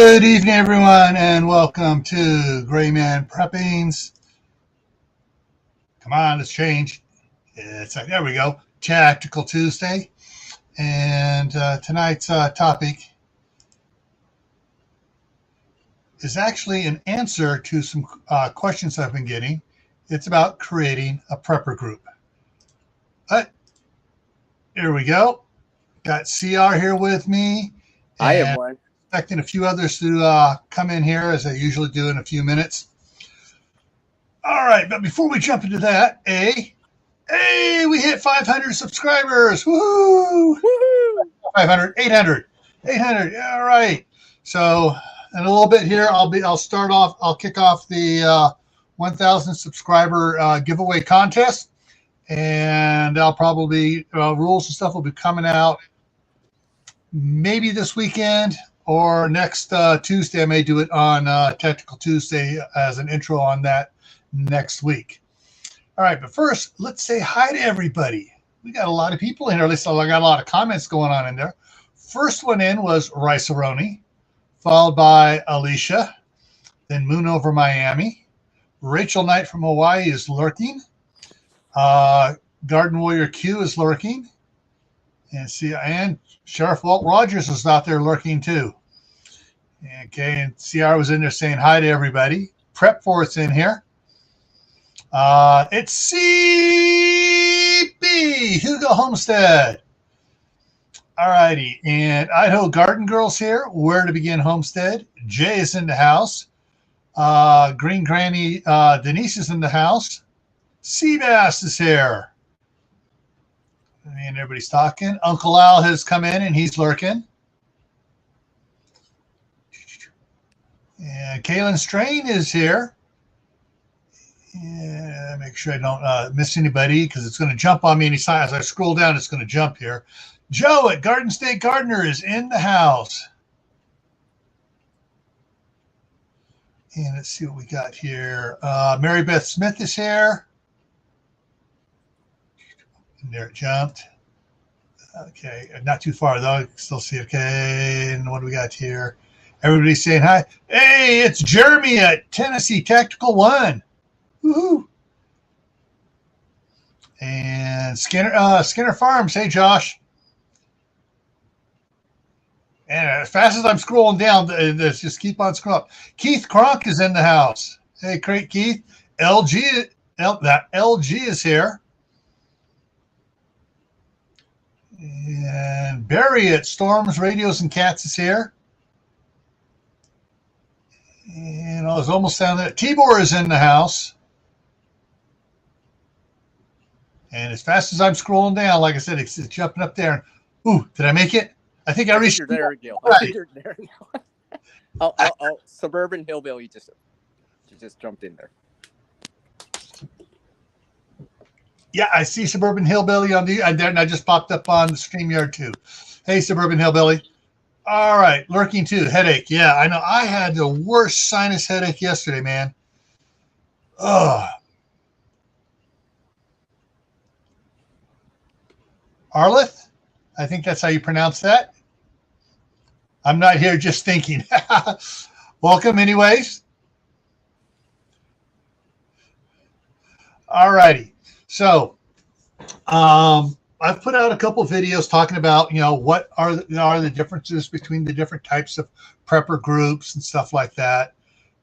Good evening, everyone, and welcome to Gray Man Preppings. Come on, let's change. It's like, there we go. Tactical Tuesday. And tonight's topic is actually an answer to some questions I've been getting. It's about creating a prepper group. But here we go. Got CR here with me. I am one. Expecting a few others to come in here, as I usually do in a few minutes. All right, but before we jump into that, we hit 500 subscribers. Woohoo! Woohoo! 500, 800. All right. So in a little bit here, I'll kick off the 1,000 subscriber giveaway contest, and I'll probably rules and stuff will be coming out maybe this weekend. Or next Tuesday, I may do it on Tactical Tuesday as an intro on that next week. All right, but first, let's say hi to everybody. We got a lot of people in here. At least I got a lot of comments going on in there. First one in was Rice-A-Roni, followed by Alicia, then Moon Over Miami. Rachel Knight from Hawaii is lurking. Garden Warrior Q is lurking. And Sheriff Walt Rogers is out there lurking too. Okay, and CR was in there saying hi to everybody. Prep for it's in here. It's CB Hugo Homestead. All righty, and Idaho Garden Girls here. Where to Begin Homestead. Jay is in the house. Green Granny Denise is in the house. Seabass is here. And everybody's talking. Uncle Al has come in and he's lurking. And Kaylin Strain is here. Yeah, make sure I don't miss anybody because it's going to jump on me anytime. As I scroll down, it's going to jump here. Joe at Garden State Gardener is in the house. And let's see what we got here. Mary Beth Smith is here. And there it jumped. Okay, not too far though. I can still see it. Okay, and what do we got here? Everybody's saying hi. Hey, it's Jeremy at Tennessee Tactical One. Woohoo! And Skinner Farms. Hey, Josh. And as fast as I'm scrolling down, let's just keep on scrolling up. Keith Kronk is in the house. Hey, great Keith. LG is here. And Barry at Storms, Radios, and Cats is here. And I was almost down there. Tibor is in the house. And as fast as I'm scrolling down, like I said, it's jumping up there. Ooh, did I make it? I think I reached. You're there, Gil. Right. I think you're there now. Suburban Hillbilly just jumped in there. Yeah, I see Suburban Hillbilly on there, and I just popped up on the StreamYard too. Hey, Suburban Hillbilly. All right, lurking too. Headache. Yeah, I know. I had the worst sinus headache yesterday, man. Ugh. Arleth? I think that's how you pronounce that. I'm not here just thinking. Welcome anyways. All righty. So I've put out a couple of videos talking about, what are the differences between the different types of prepper groups and stuff like that.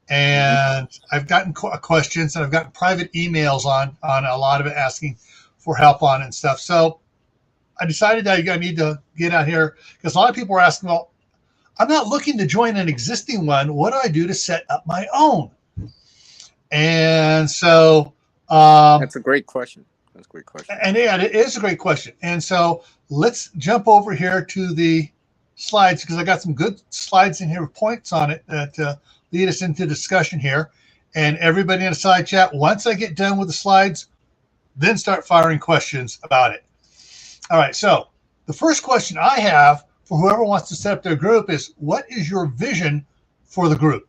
And I've gotten questions and I've gotten private emails on a lot of it asking for help on it and stuff. So I decided that I need to get out here because a lot of people are asking, well, I'm not looking to join an existing one. What do I do to set up my own? And so that's a great question. That's a great question. And yeah, it is a great question. And so let's jump over here to the slides because I got some good slides in here with points on it that lead us into discussion here. And everybody in the side chat, once I get done with the slides, then start firing questions about it. All right, so the first question I have for whoever wants to set up their group is, what is your vision for the group?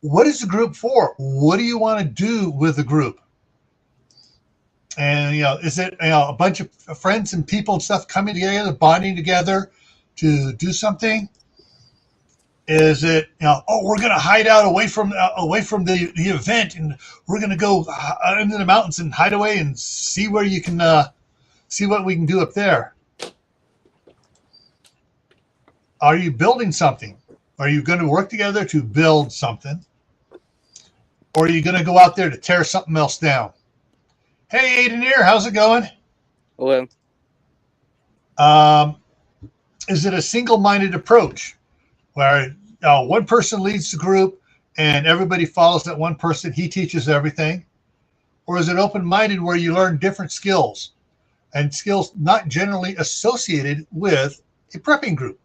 What is the group for? What do you want to do with the group? And, is it, a bunch of friends and people and stuff coming together, bonding together, to do something? Is it, we're going to hide out away from the event, and we're going to go into the mountains and hide away and see where you can see what we can do up there? Are you building something? Are you going to work together to build something? Or are you going to go out there to tear something else down? Hey, Aiden here, how's it going? Hello. Is it a single-minded approach where one person leads the group and everybody follows that one person, he teaches everything? Or is it open-minded where you learn different skills and skills not generally associated with a prepping group?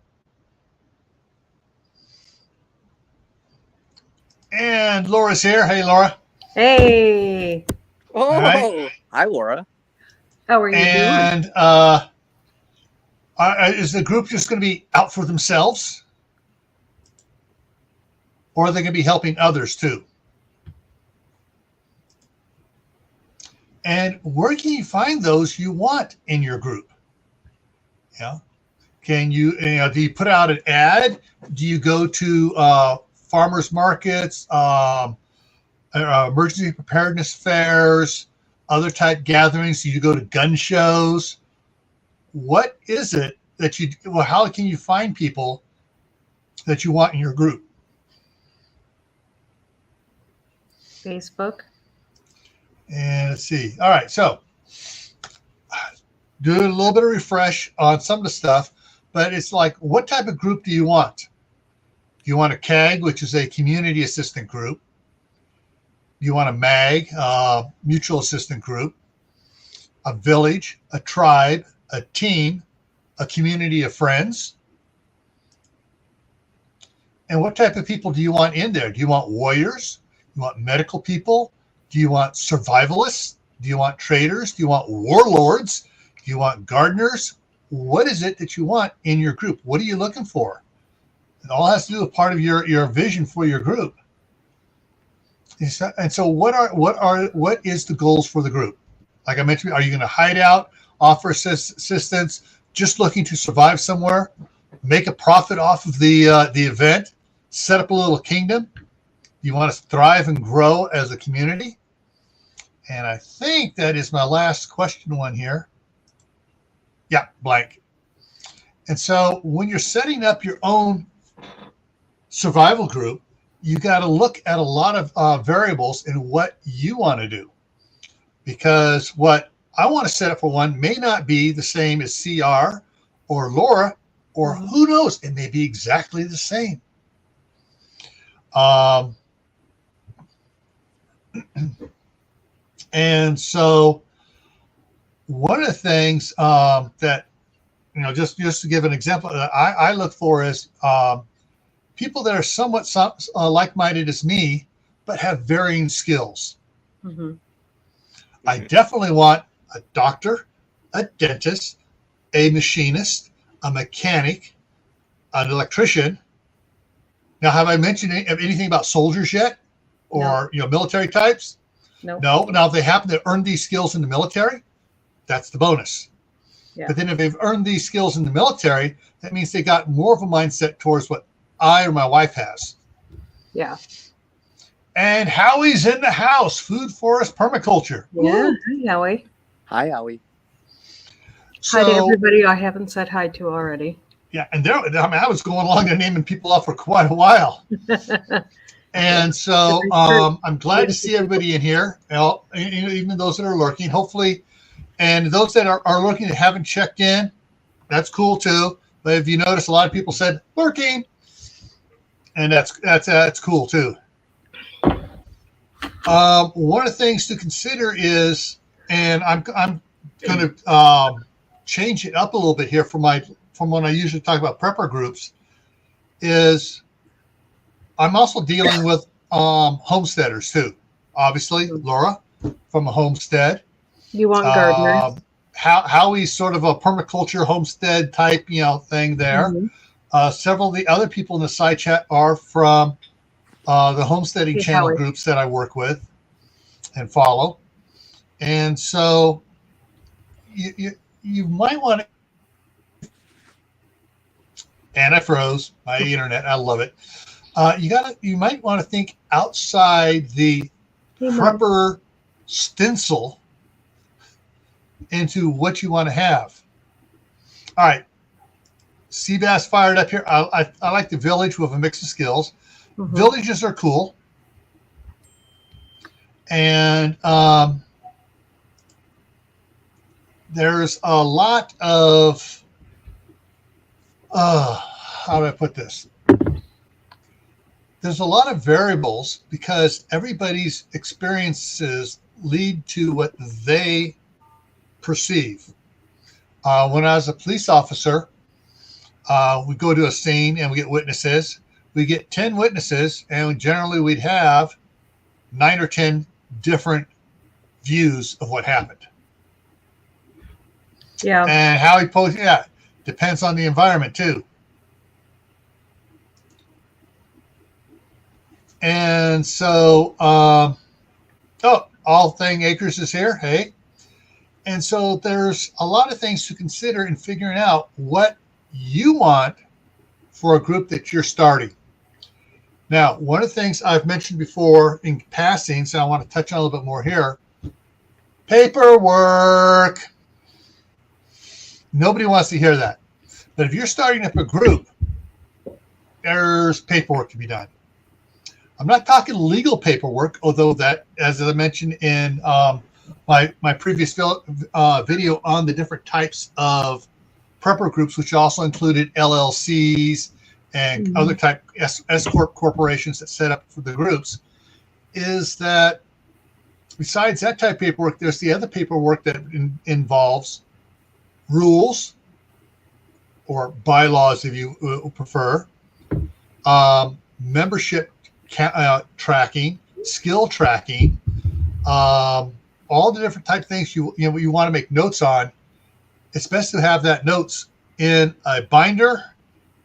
And Laura's here. Hey, Laura. Hey. Oh, right. Hi, Laura. How are you And doing? Is the group just going to be out for themselves? Or are they going to be helping others too? And where can you find those you want in your group? Yeah. Can you, do you put out an ad? Do you go to farmers markets, emergency preparedness fairs, other type gatherings? Do you go to gun shows? What is it that how can you find people that you want in your group? Facebook. And let's see. All right. So do a little bit of refresh on some of the stuff, but it's like, what type of group do you want? Do you want a CAG, which is a community assistant group? Do you want a MAG, mutual assistant group, a village, a tribe, a team, a community of friends? And what type of people do you want in there? Do you want warriors? Do you want medical people? Do you want survivalists? Do you want traders? Do you want warlords? Do you want gardeners? What is it that you want in your group? What are you looking for? It all has to do with part of your vision for your group. And so what is the goals for the group? Like I mentioned, are you going to hide out, offer assistance, just looking to survive somewhere, make a profit off of the event, set up a little kingdom? You want to thrive and grow as a community? And I think that is my last question one here. Yeah, blank. And so when you're setting up your own survival group, you got to look at a lot of variables in what you want to do. Because what I want to set up for one may not be the same as CR or Laura, or who knows, it may be exactly the same. And so one of the things that, just to give an example, I look for is people that are somewhat like-minded as me, but have varying skills. Mm-hmm. I definitely want a doctor, a dentist, a machinist, a mechanic, an electrician. Now, have I mentioned anything about soldiers yet? Or, military types? No. No. Now, if they happen to earn these skills in the military, that's the bonus. Yeah. But then if they've earned these skills in the military, that means they got more of a mindset towards what I or my wife has. Yeah. And Howie's in the house. Food Forest Permaculture. Yeah. Hi, Howie. Hi, Howie. Hi to everybody I haven't said hi to already. Yeah, and I was going along there naming people off for quite a while. And so I'm glad to see everybody in here, even those that are lurking, hopefully. And those that are lurking that haven't checked in, that's cool too. But if you notice, a lot of people said lurking, and that's cool too. One of the things to consider is, and I'm going to change it up a little bit here from when I usually talk about prepper groups, is I'm also dealing with homesteaders too. Obviously, Laura from a homestead. You want gardeners? Howie's sort of a permaculture homestead type, thing there. Mm-hmm. Several of the other people in the side chat are from the homesteading channel groups that I work with and follow. And so you might want to, And I froze my internet. I love it. You might want to think outside the prepper stencil into what you want to have. All right. Seabass fired up here. I like the village with a mix of skills. Mm-hmm. Villages are cool. And there's a lot of, how do I put this? There's a lot of variables because everybody's experiences lead to what they perceive. When I was a police officer, we go to a scene and we get witnesses. We get 10 witnesses, and generally we'd have 9 or 10 different views of what happened. Yeah. And how he posed, depends on the environment too. And so, All Thing Acres is here. Hey. And so there's a lot of things to consider in figuring out what you want for a group that you're starting. Now, one of the things I've mentioned before in passing, so I want to touch on a little bit more here, paperwork. Nobody wants to hear that. But if you're starting up a group, there's paperwork to be done. I'm not talking legal paperwork, although that, as I mentioned in my previous video on the different types of prepper groups, which also included LLCs and other type S-corp corporations that set up for the groups, is that besides that type of paperwork, there's the other paperwork that involves rules or bylaws, if you prefer, membership tracking, skill tracking, all the different type of things you want to make notes on. It's best to have that notes in a binder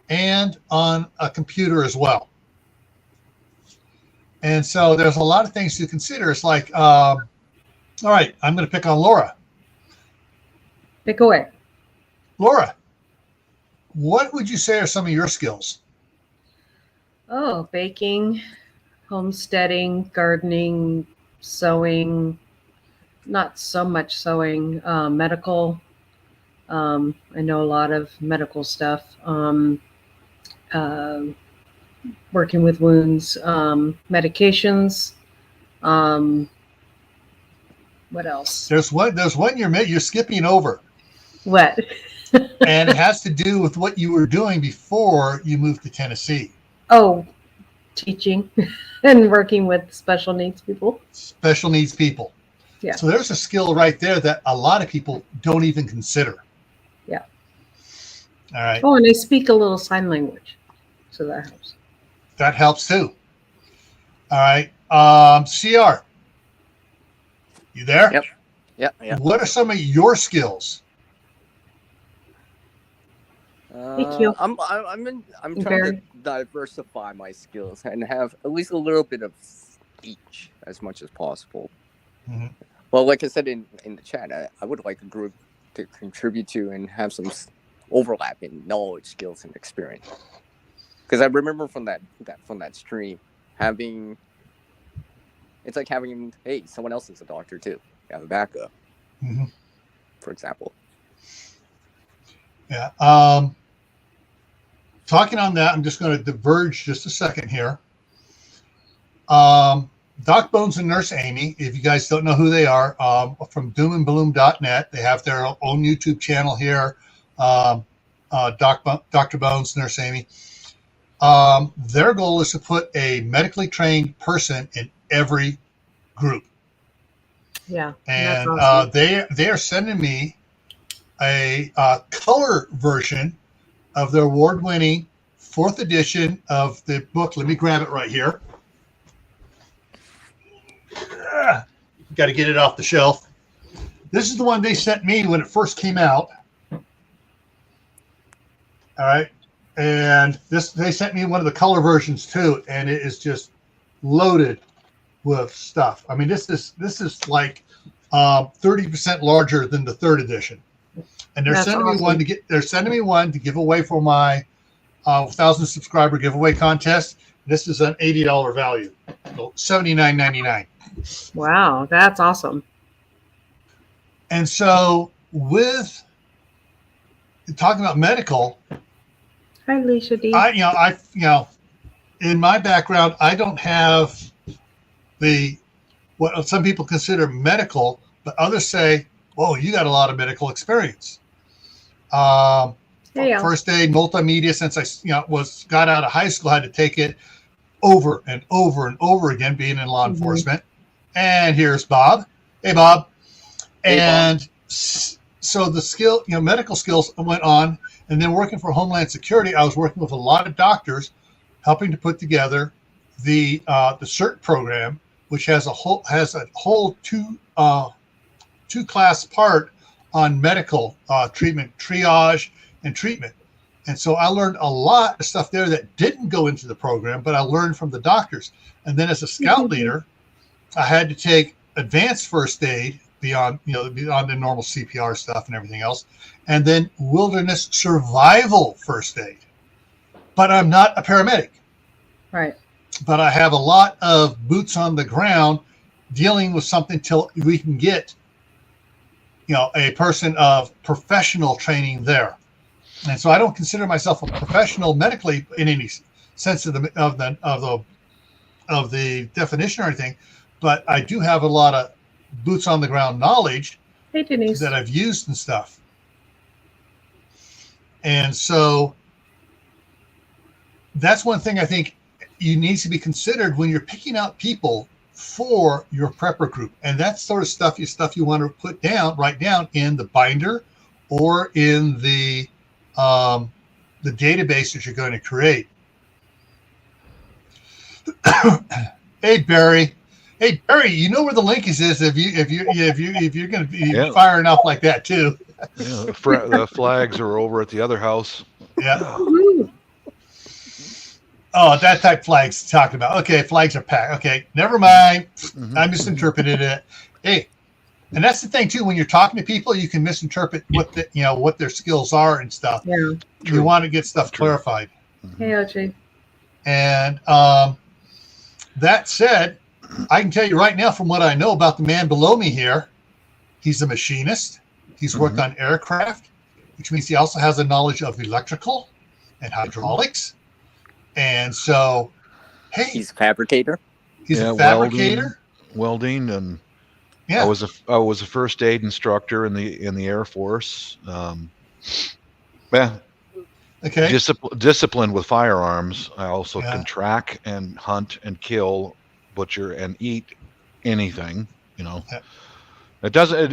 and on a computer as well. And so there's a lot of things to consider. It's like, all right, I'm going to pick on Laura. Pick away. Laura, what would you say are some of your skills? Oh, baking, homesteading, gardening, sewing, not so much sewing, medical. I know a lot of medical stuff, working with wounds, medications. What else? There's one you're skipping over. What? And it has to do with what you were doing before you moved to Tennessee. Oh, teaching and working with special needs people. Special needs people. Yeah. So there's a skill right there that a lot of people don't even consider. Yeah. All right. Oh, and I speak a little sign language, so that helps. That helps too. All right. CR, you there? Yep. Yep. What are some of your skills? Thank you. I'm trying to diversify my skills and have at least a little bit of each as much as possible. Mm-hmm. Well, like I said in the chat, I would like a group to contribute to and have some overlap in knowledge, skills, and experience. Because I remember from that stream it's like having, hey, someone else is a doctor too. You have a backup, for example. Yeah. Talking on that, I'm just going to diverge just a second here. Doc Bones and Nurse Amy, if you guys don't know who they are, from doomandbloom.net. They have their own YouTube channel here. Dr. Bones, Nurse Amy. Their goal is to put a medically trained person in every group. Yeah. And awesome. they are sending me a color version of the award-winning 4th edition of the book. Let me grab it right here. Got to get it off the shelf. This is the one they sent me when it first came out. All right. And they sent me one of the color versions too, and it is just loaded with stuff. I mean, this is like 30% larger than the 3rd edition. And they're sending me one to give away for my 1,000 subscriber giveaway contest. This is an $80 value, so $79.99. Wow, that's awesome. And so, with talking about medical, Hi, Alicia D. in my background, I don't have what some people consider medical, but others say, "Whoa, you got a lot of medical experience." First aid, multimedia. Since I got out of high school, I had to take it over and over and over again, being in law enforcement. And here's Bob. Hey, Bob. And so the medical skills went on, and then working for Homeland Security, I was working with a lot of doctors, helping to put together the CERT program, which has a whole two class part on medical treatment, triage, and treatment. And so I learned a lot of stuff there that didn't go into the program, but I learned from the doctors. And then as a scout leader, I had to take advanced first aid beyond the normal CPR stuff and everything else, and then wilderness survival first aid. But I'm not a paramedic. Right. But I have a lot of boots on the ground dealing with something till we can get, a person of professional training there. And so I don't consider myself a professional medically in any sense of the definition or anything, but I do have a lot of boots on the ground knowledge that I've used and stuff. And so that's one thing I think you need to be considered when you're picking out people for your prepper group. And that's sort of stuff you want to write down in the binder or in the database that you're going to create. Hey Barry, you know where the link is if you're going to be firing up like that too. Yeah, the flags are over at the other house. Yeah. Oh, that type flags talking about. Okay, flags are packed. Okay, never mind. I misinterpreted it. Hey, and that's the thing too. When you're talking to people, you can misinterpret what their skills are and stuff. Yeah. You want to get stuff clarified. Hey, Archie. And that said, I can tell you right now from what I know about the man below me here, he's a machinist. He's worked on aircraft, which means he also has a knowledge of electrical and hydraulics. And so, hey, he's a fabricator. He's a fabricator, welding, and I was a first aid instructor in the Air Force. Okay. Disciplined with firearms. I also can track and hunt and kill, butcher and eat anything. It doesn't.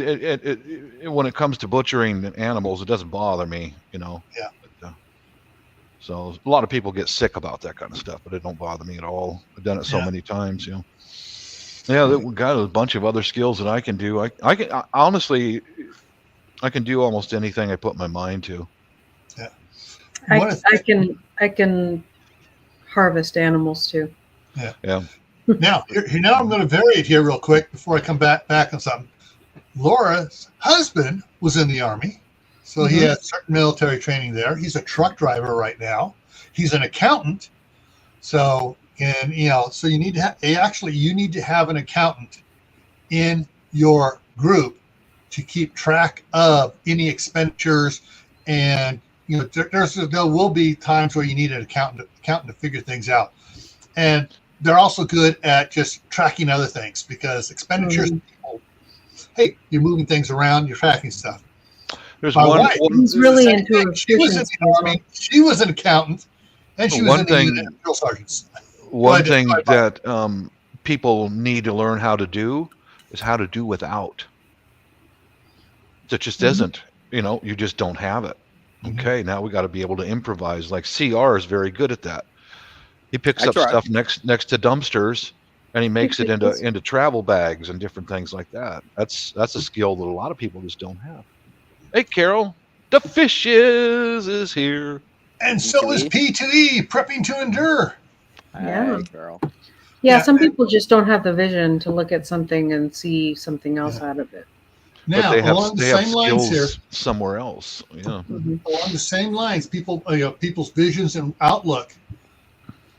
When it comes to butchering animals, it doesn't bother me. Yeah. So a lot of people get sick about that kind of stuff, but it don't bother me at all. I've done it so many times. Yeah, we got a bunch of other skills that I can do. I can honestly, I can do almost anything I put my mind to. Yeah. I can harvest animals too. Yeah. Yeah. Now I'm going to vary it here real quick before I come back on something. Laura's husband was in the Army, so he has certain military training there. He's a truck driver right now. He's an accountant. So you need to have an accountant in your group to keep track of any expenditures, and there will be times where you need an accountant to figure things out. And they're also good at just tracking other things because expenditures. Hey, you're moving things around, you're tracking stuff. There's he's really into she was in the Army. She was an accountant, and she was in the unit of drill sergeants. One thing that people need to learn how to do is how to do without. That just isn't. You just don't have it. Okay, now we got to be able to improvise. Like CR is very good at that. He picks up stuff next to dumpsters, and he makes it into travel bags and different things like that. That's a skill that a lot of people just don't have. Hey, Carol, the fishes is here. And so is P2E, prepping to endure. Yeah. Hi, Carol. Yeah, some people just don't have the vision to look at something and see something else out of it. Now, but they have along the same lines here, skills somewhere else. Yeah. along the same lines, people's visions and outlook.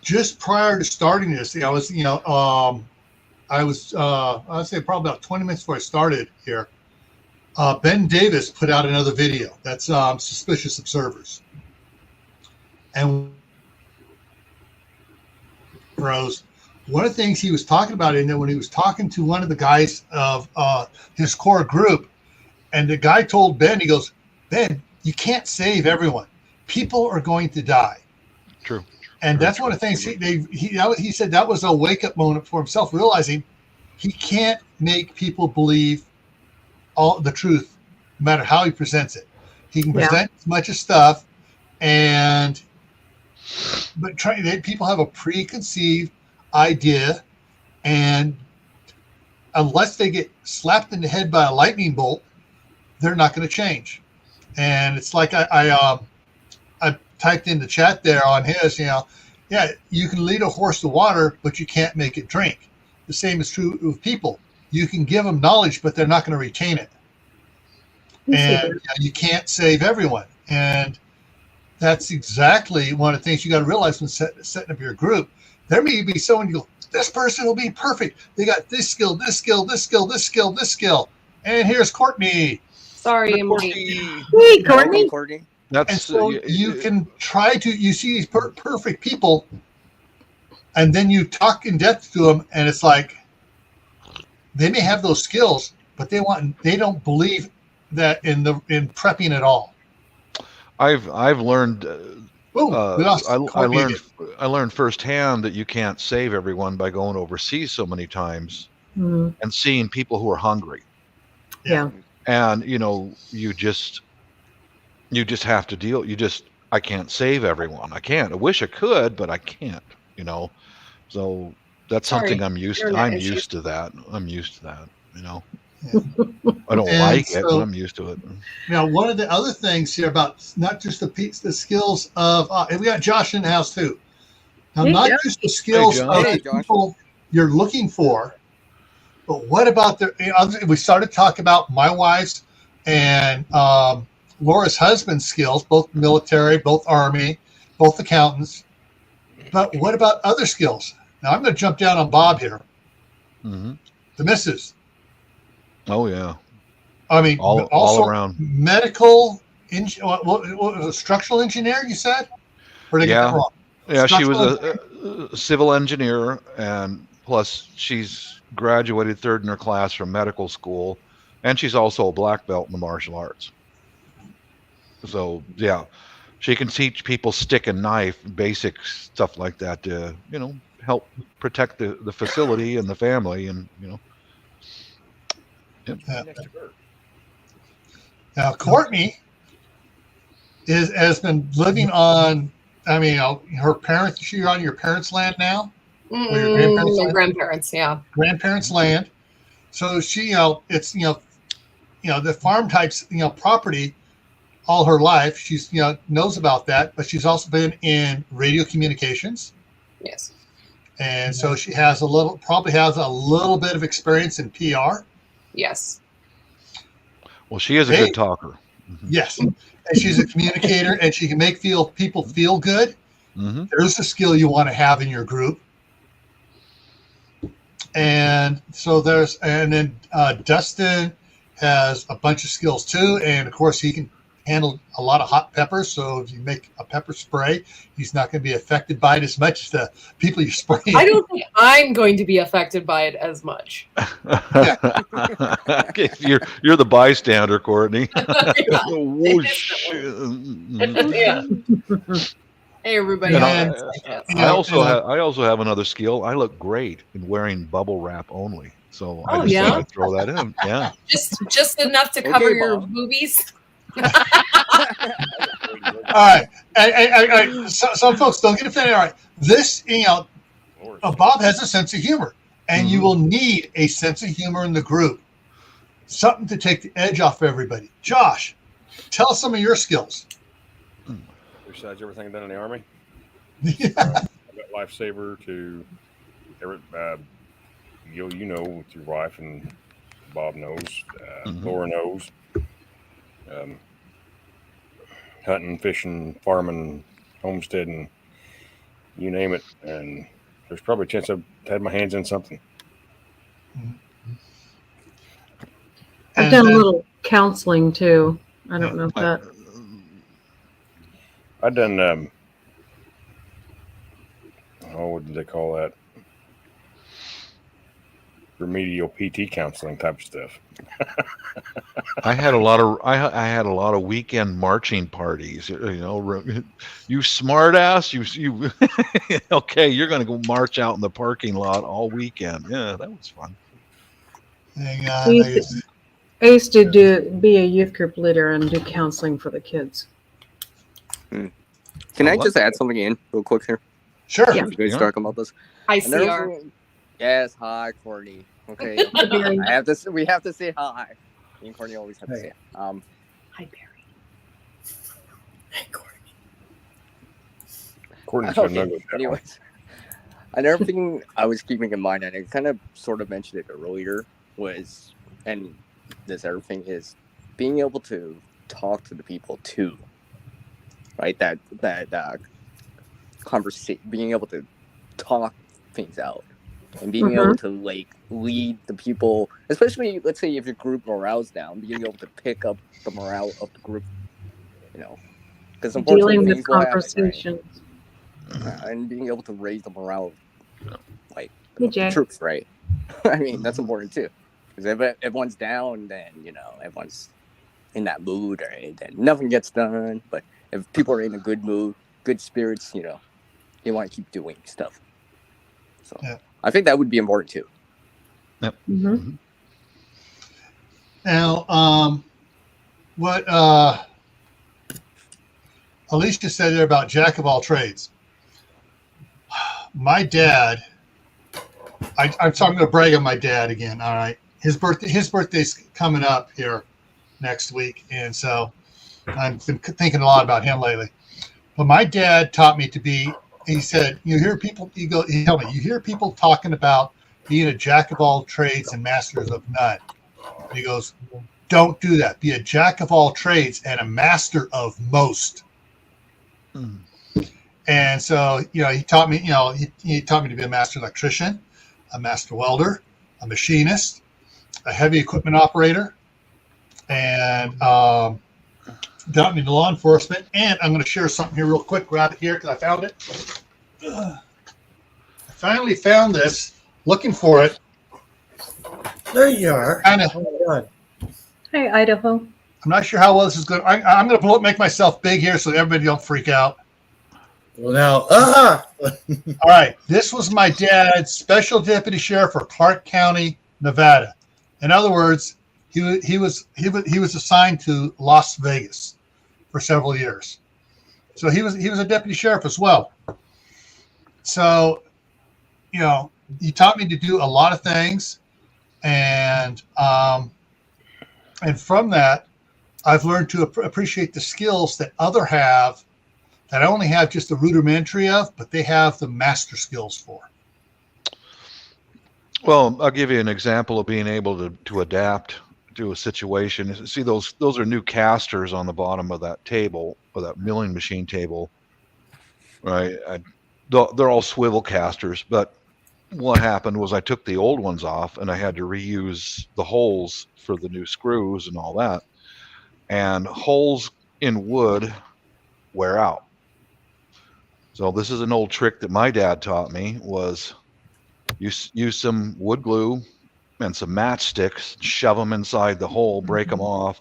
Just prior to starting this, I was, I'd say probably about 20 minutes before I started here. Ben Davis put out another video. That's Suspicious Observers. And Rose, one of the things he was talking about in there when he was talking to one of the guys of his core group, and the guy told Ben, he goes, Ben, you can't save everyone. People are going to die. True. And that's one of the things he said that was a wake-up moment for himself, realizing he can't make people believe all the truth, no matter how he presents it. He can present as much as stuff, but people have a preconceived idea, and unless they get slapped in the head by a lightning bolt, they're not going to change. And it's like I typed in the chat there on his, you can lead a horse to water, but you can't make it drink. The same is true with people. You can give them knowledge, but they're not going to retain it. And you can't save everyone. And that's exactly one of the things you got to realize when setting up your group. There may be someone you go, this person will be perfect. They got this skill, this skill, this skill, this skill, this skill. And here's Courtney. Sorry, Courtney. Hey, Courtney. And so you can try to, you see these perfect people, and then you talk in depth to them, and it's like they may have those skills, but they don't believe that in prepping at all. I've learned. I learned firsthand that you can't save everyone by going overseas so many times and seeing people who are hungry. Yeah. And you just have to deal. I can't save everyone. I can't. I wish I could, but I can't. So that's something I'm used to. I'm used to that. I don't like it, but I'm used to it. Now, one of the other things here about not just the skills of, and we got Josh in the house too. Now, not just the skills of the people you're looking for, but what about we started talking about my wife's and Laura's husband's skills, both military, both Army, both accountants. But what about other skills? Now, I'm going to jump down on Bob here. Mm-hmm. The missus. Oh, yeah. I mean, all around. Medical, structural engineer, you said? Or did I get that wrong? Yeah, she was a civil engineer, and plus she's graduated third in her class from medical school, and she's also a black belt in the martial arts. So, yeah, she can teach people stick and knife, basic stuff like that to, help protect the facility and the family, and, Yeah. Now, Courtney has been living on, her parents, you're on your parents' land now? Or your grandparents, yeah. Grandparents' land. So she, it's, the farm types, property all her life. She's, knows about that, but she's also been in radio communications. Yes. And so she probably has a little bit of experience in PR. Yes. Well, she is a good talker. Mm-hmm. Yes. And she's a communicator, and she can make people feel good. Mm-hmm. There's a skill you want to have in your group. And so then Dustin has a bunch of skills too. And of course he can handle a lot of hot peppers. So if you make a pepper spray, he's not going to be affected by it as much as the people you're spraying. I don't think I'm going to be affected by it as much. You're the bystander, Courtney. Yeah. Hey, everybody. I also have another skill. I look great in wearing bubble wrap only. So I decided to throw that in. Yeah. Just enough to cover your boobies. All right. Some folks don't get offended. All right. This, Bob has a sense of humor, and you will need a sense of humor in the group. Something to take the edge off everybody. Josh, tell us some of your skills. Besides everything done in the Army, Yeah. I've got lifesaver to with your wife and Bob knows, Mhm. Laura knows. Hunting, fishing, farming, homesteading, you name it. And there's probably a chance I've had my hands in something. I've And done a then- little counseling too. I don't know if I- that. I've done, what do they call that? Remedial PT counseling type of stuff. I had a lot of I had a lot of weekend marching parties. You smart ass, you okay, you're gonna go march out in the parking lot all weekend. Yeah, that was fun. hang on, We- I guess- I used to be a youth group leader and do counseling for the kids. Can I just add something in real quick here? Sure. Yeah. You guys Yeah. talking about this? Hi, And there CR. was yes, hi, Courtney. Okay, Barry. I have to. We have to say hi. Me and Courtney always have to say it. Hi, Barry. Hi, Courtney. Courtney's got Okay, nugget down. anyways, another thing I was keeping in mind, and I kind of sort of mentioned it earlier, was, and this other thing is being able to talk to the people too, right? That conversation, being able to talk things out, and being able to like lead the people, especially let's say if your group morale's down, being able to pick up the morale of the group, because unfortunately Dealing with things will happen, right? conversations. And being able to raise the morale, like Hey, of Jay. the troops, right? I mean, that's important too, because if everyone's down, then everyone's in that mood, right? Then nothing gets done. But if people are in a good mood, good spirits, they want to keep doing stuff. So Yeah. I think that would be important too. Mhm. Now, what Alicia said there about jack of all trades. My dad, I'm going to brag on my dad again. All right, his birthday's coming up here next week, and so I've been thinking a lot about him lately. But my dad taught me to be. He said, "You hear people." He told me, "You hear people talking about being a jack of all trades and masters of none." And he goes, "Don't do that. Be a jack of all trades and a master of most." Mm. And so, he taught me. He taught me to be a master electrician, a master welder, a machinist, a heavy equipment operator, and taught me to law enforcement. And I'm going to share something here real quick. Grab it here because I found it. I finally found this. Looking for it. There you are. Kind of. Oh my God. Hey, Idaho. I'm not sure how well this is going. I'm going to make myself big here so everybody don't freak out. Well, now, All right, this was my dad's special deputy sheriff for Clark County, Nevada. In other words, he was assigned to Las Vegas for several years. So he was a deputy sheriff as well. So, he taught me to do a lot of things, and from that, I've learned to appreciate the skills that others have that I only have just the rudimentary of, but they have the master skills for. Well, I'll give you an example of being able to adapt to a situation. See, those are new casters on the bottom of that table, or that milling machine table, right? They're all swivel casters, but what happened was I took the old ones off and I had to reuse the holes for the new screws and all that. And holes in wood wear out. So this is an old trick that my dad taught me, was use some wood glue and some matchsticks, shove them inside the hole, break them off,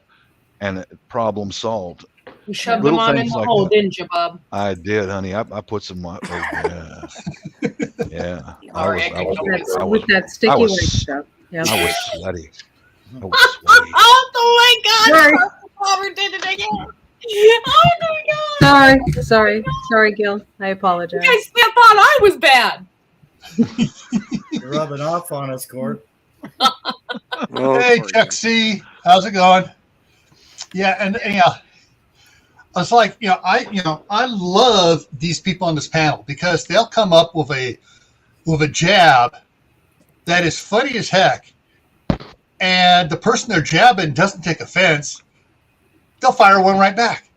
and problem solved. You shoved Little them on in things the like hole, that. didn't you, Bob? I did, honey. I put some. Oh, yeah, yeah. All right, I can With that sticky I was- white stuff. Yeah. I was sweaty. I was sweaty. Oh my God! Sorry. Robert did it again. Oh my God! Sorry, Gil. I You apologize. guys thought I was bad. You're rubbing off on us, Court. Oh, Hey, Courtney. Chuck C, how's it going? Yeah, and I was like, I love these people on this panel because they'll come up with a jab that is funny as heck, and the person they're jabbing doesn't take offense, they'll fire one right back.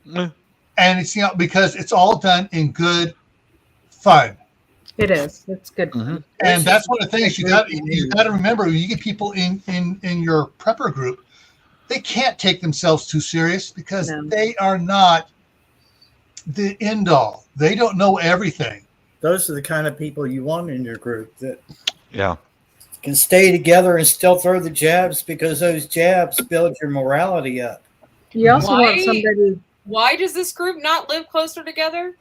Mm. And it's, because it's all done in good fun. It is. It's good. Mm-hmm. And that's one of the things you got to remember when you get people in your prepper group, they can't take themselves too serious because they are not the end all. They don't know everything. Those are the kind of people you want in your group that can stay together and still throw the jabs, because those jabs build your morality up. You also want somebody. Why does this group not live closer together?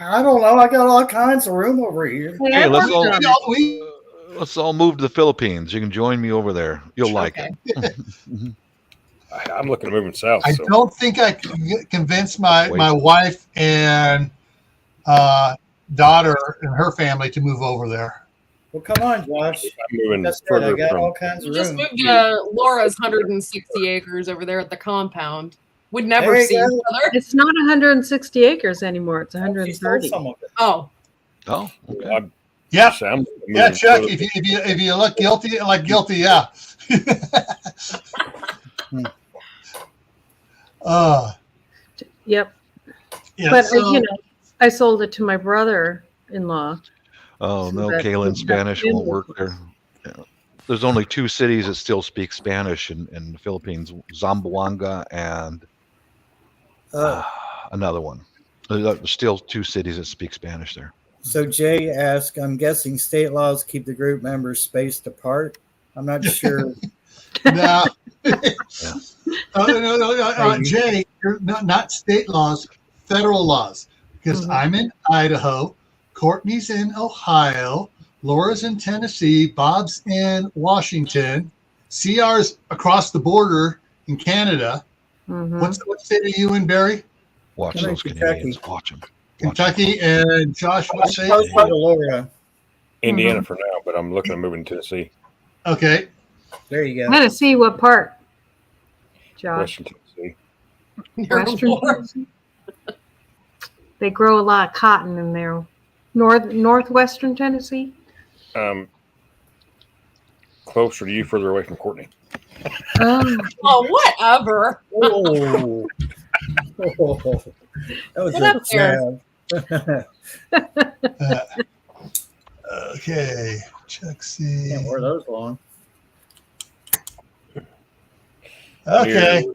I don't know. I got all kinds of room over here. Hey, let's all move to the Philippines. You can join me over there. You'll like it. I'm looking at moving south. I don't think I can convince my wife and daughter and her family to move over there. Well, come on, Josh. I'm moving I got all kinds of room. Just moved to Laura's 160 acres over there at the compound. Would never see each other. It's not 160 acres anymore. It's 130. Oh. Oh, okay. Yeah, Chuck. If you look guilty, yeah. Yep. Yeah, but I sold it to my brother-in-law. Oh no, Kaylin, Spanish won't work there. Yeah. There's only 2 cities that still speak Spanish in the Philippines: Zamboanga and another one. There's still 2 cities that speak Spanish there. So Jay asked, I'm guessing state laws keep the group members spaced apart. I'm not sure. No. No, Jay, not state laws, federal laws. Because I'm in Idaho, Courtney's in Ohio, Laura's in Tennessee, Bob's in Washington, CR's across the border in Canada. Mm-hmm. What state are you in, Barry? Watch those Canadians. Watch them. Kentucky. And Josh, what state? Laura. Indiana for now, but I'm looking at moving to Tennessee. Okay. There you go. Tennessee, what part? Josh. Western Tennessee. Western Tennessee. They grow a lot of cotton in there. Northwestern Tennessee? Closer to you, further away from Courtney. Oh, whatever. Oh. That was Get a up jab. Okay. Check C. Can't wear those long. Okay.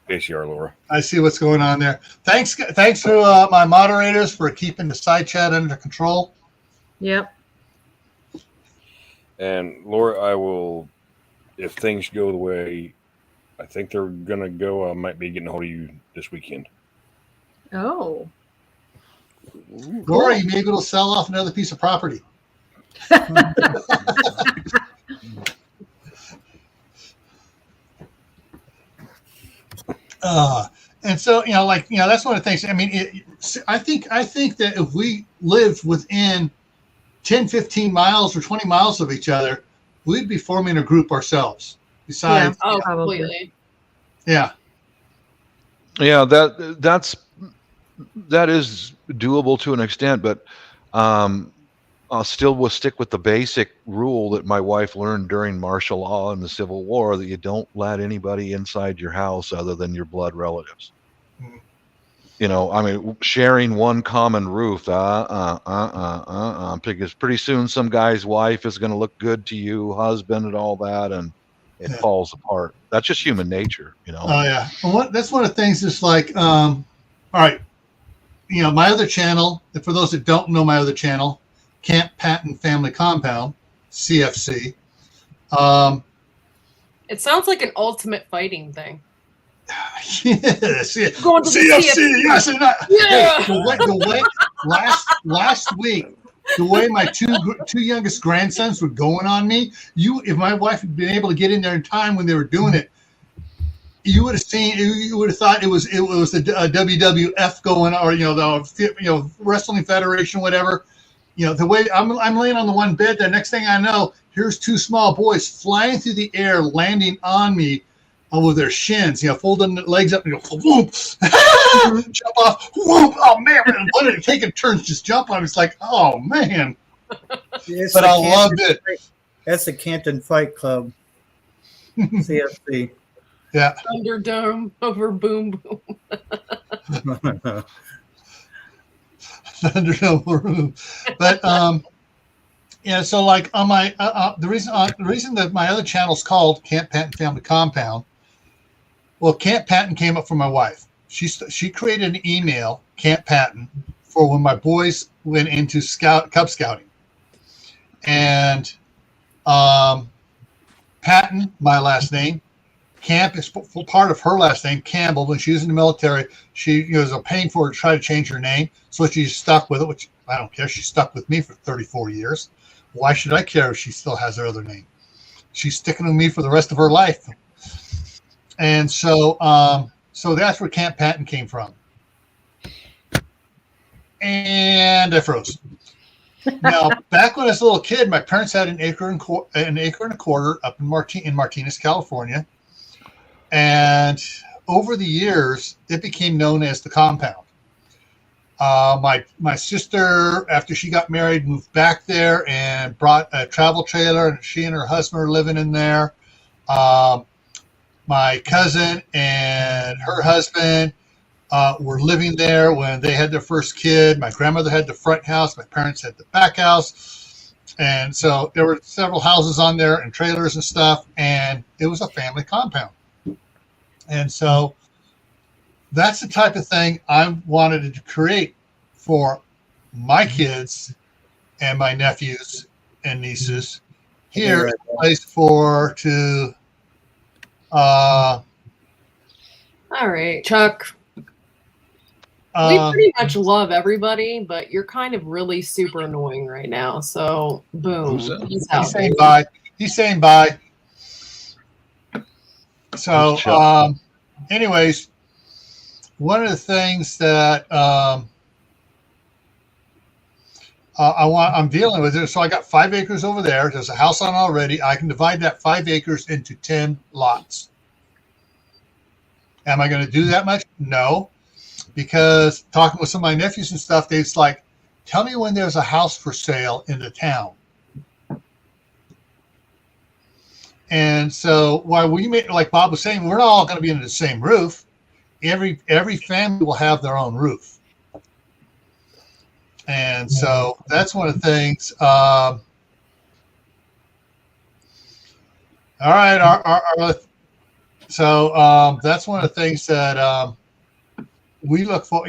ACR, Laura. I see what's going on there. Thanks to my moderators for keeping the side chat under control. Yep. And Laura, I will, if things go the way I think they're going to go, I might be getting a hold of you this weekend. Oh. Laura, you may be able to sell off another piece of property. And so, that's one of the things. I mean, I think that if we lived within 10, 15 miles or 20 miles of each other, we'd be forming a group ourselves. Besides, completely. Yeah. Yeah, that is doable to an extent, but I'll still stick with the basic rule that my wife learned during martial law and the Civil War, that you don't let anybody inside your house other than your blood relatives. I mean, sharing one common roof, because pretty soon some guy's wife is going to look good to you, husband, and all that, and it falls apart. That's just human nature, Oh yeah, that's one of the things. Is like, all right, my other channel. For those that don't know my other channel, Camp Patton Family Compound, CFC. It sounds like an ultimate fighting thing. Yes, Going to CFC. Yes, and yeah. The way last week, the way my two youngest grandsons were going on me, if my wife had been able to get in there in time when they were doing it, you would have seen. You would have thought it was the WWF going, or the Wrestling Federation, whatever. The way I'm laying on the one bed. The next thing I know, here's 2 small boys flying through the air, landing on me with their shins, folding their legs up and go, whoop, jump off, whoop, oh man, and taking turns just jumping. I was like, oh man, Yes, but I loved it. That's the Canton Fight Club. CFC. Yeah. Thunderdome over Boom Boom. But yeah, so like on my the reason that my other channel's called Camp Patton Family Compound. Well, Camp Patton came up for my wife. She created an email, Camp Patton, for when my boys went into Cub Scouting, and Patton, my last name. Camp is part of her last name, Campbell. When she was in the military, she was a pain for her to try to change her name, so she stuck with it, which I don't care. She stuck with me for 34 years. Why should I care if she still has her other name? She's sticking with me for the rest of her life. And so so that's where Camp Patton came from. And I froze. Now, back when I was a little kid, my parents had an acre and a quarter up in Martinez, California. And over the years, it became known as the compound. My sister, after she got married, moved back there and brought a travel trailer, and she and her husband are living in there. My cousin and her husband were living there when they had their first kid. My grandmother had the front house. My parents had the back house. And so there were several houses on there and trailers and stuff, and it was a family compound. And so that's the type of thing I wanted to create for my kids and my nephews and nieces. Here, a place to all right, Chuck. We pretty much love everybody, but you're kind of really super annoying right now. So, boom. He's saying bye. He's saying bye. So, anyways, one of the things that I'm dealing with it. So I got 5 acres over there. There's a house on already. I can divide that 5 acres into 10 lots. Am I going to do that much? No, because talking with some of my nephews and stuff, they're like, tell me when there's a house for sale in the town. And so while we may, like Bob was saying, we're not all going to be under the same roof. Every family will have their own roof. And so that's one of the things. All right. So that's one of the things that we look for.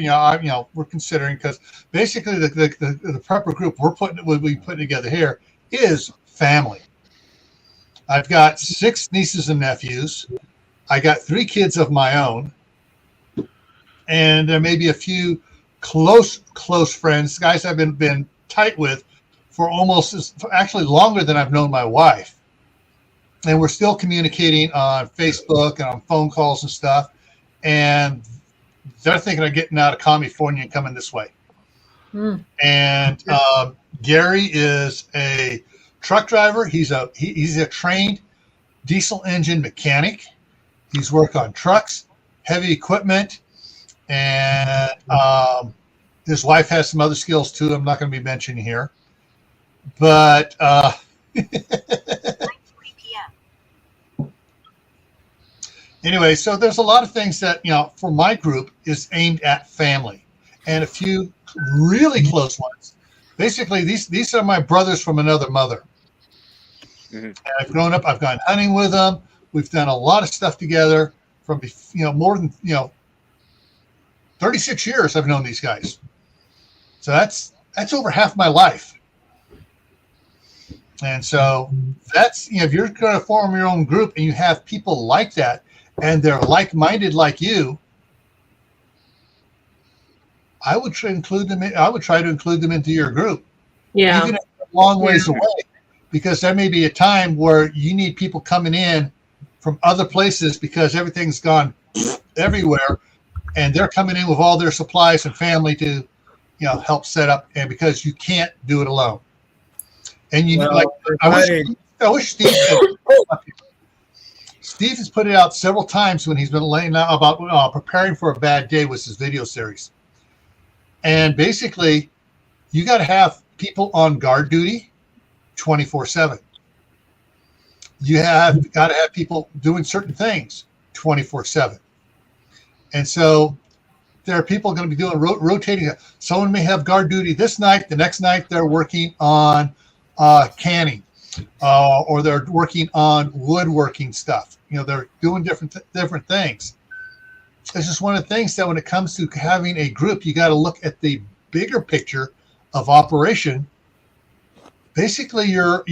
We're considering, because basically the prepper group we'll be putting together here is family. I've got 6 nieces and nephews. I got 3 kids of my own, and there may be a few close friends, guys I've been tight with for actually longer than I've known my wife. And we're still communicating on Facebook and on phone calls and stuff. And they're thinking of getting out of California and coming this way. And Gary is a truck driver. He's a trained diesel engine mechanic. He's worked on trucks, heavy equipment, and his wife has some other skills too. I'm not going to be mentioning here, but anyway, so there's a lot of things that, for my group is aimed at family, and a few really close ones. Basically, these are my brothers from another mother. And I've grown up. I've gone hunting with them. We've done a lot of stuff together from more than 36 years. I've known these guys. So that's over half my life. And so that's, if you're going to form your own group and you have people like that and they're like-minded like you, I would try to include them into your group. Yeah. Even if they're a long ways away, because there may be a time where you need people coming in from other places because everything's gone everywhere, and they're coming in with all their supplies and family to, help set up, and because you can't do it alone. And I wish Steve Steve has put it out several times when he's been laying out about preparing for a bad day with his video series. And basically, you got to have people on guard duty 24/7. you have got to have people doing certain things 24/7. And so there are people going to be doing rotating. Someone may have guard duty this night. The next night they're working on canning, or they're working on woodworking stuff. They're doing different things. It's just one of the things that when it comes to having a group, you got to look at the bigger picture of operation. Basically, you're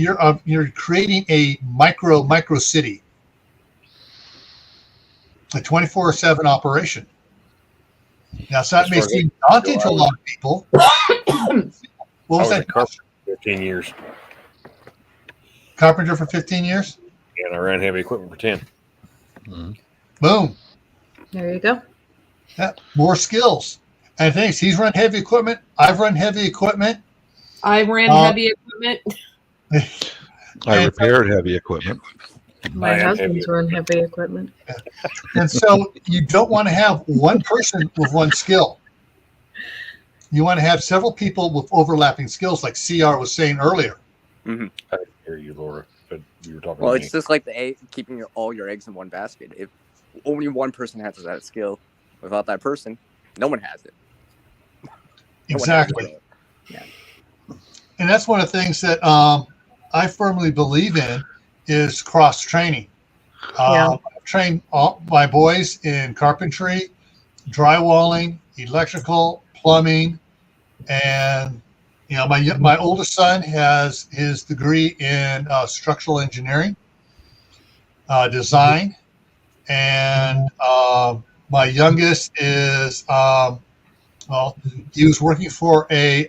creating a micro city, a 24/7 operation. Now, so that may seem daunting to a lot of people. What was that? Carpenter for 15 years. Carpenter for 15 years? And I ran heavy equipment for 10. Mm-hmm. Boom. There you go. Yeah, more skills. And thanks. He's run heavy equipment. I've run heavy equipment. I ran heavy equipment. I repaired heavy equipment. My husband's run heavy equipment. Yeah. And so you don't want to have one person with one skill. You want to have several people with overlapping skills, like CR was saying earlier. Mm-hmm. I didn't hear you, Laura, but you were talking Well, to it's me. just like keeping all your eggs in one basket. If only one person has that skill, without that person, no one has it. Exactly. Yeah. And that's one of the things that I firmly believe in is cross training. I've trained all my boys in carpentry, drywalling, electrical, plumbing, and my oldest son has his degree in structural engineering, design, and my youngest is he was working for a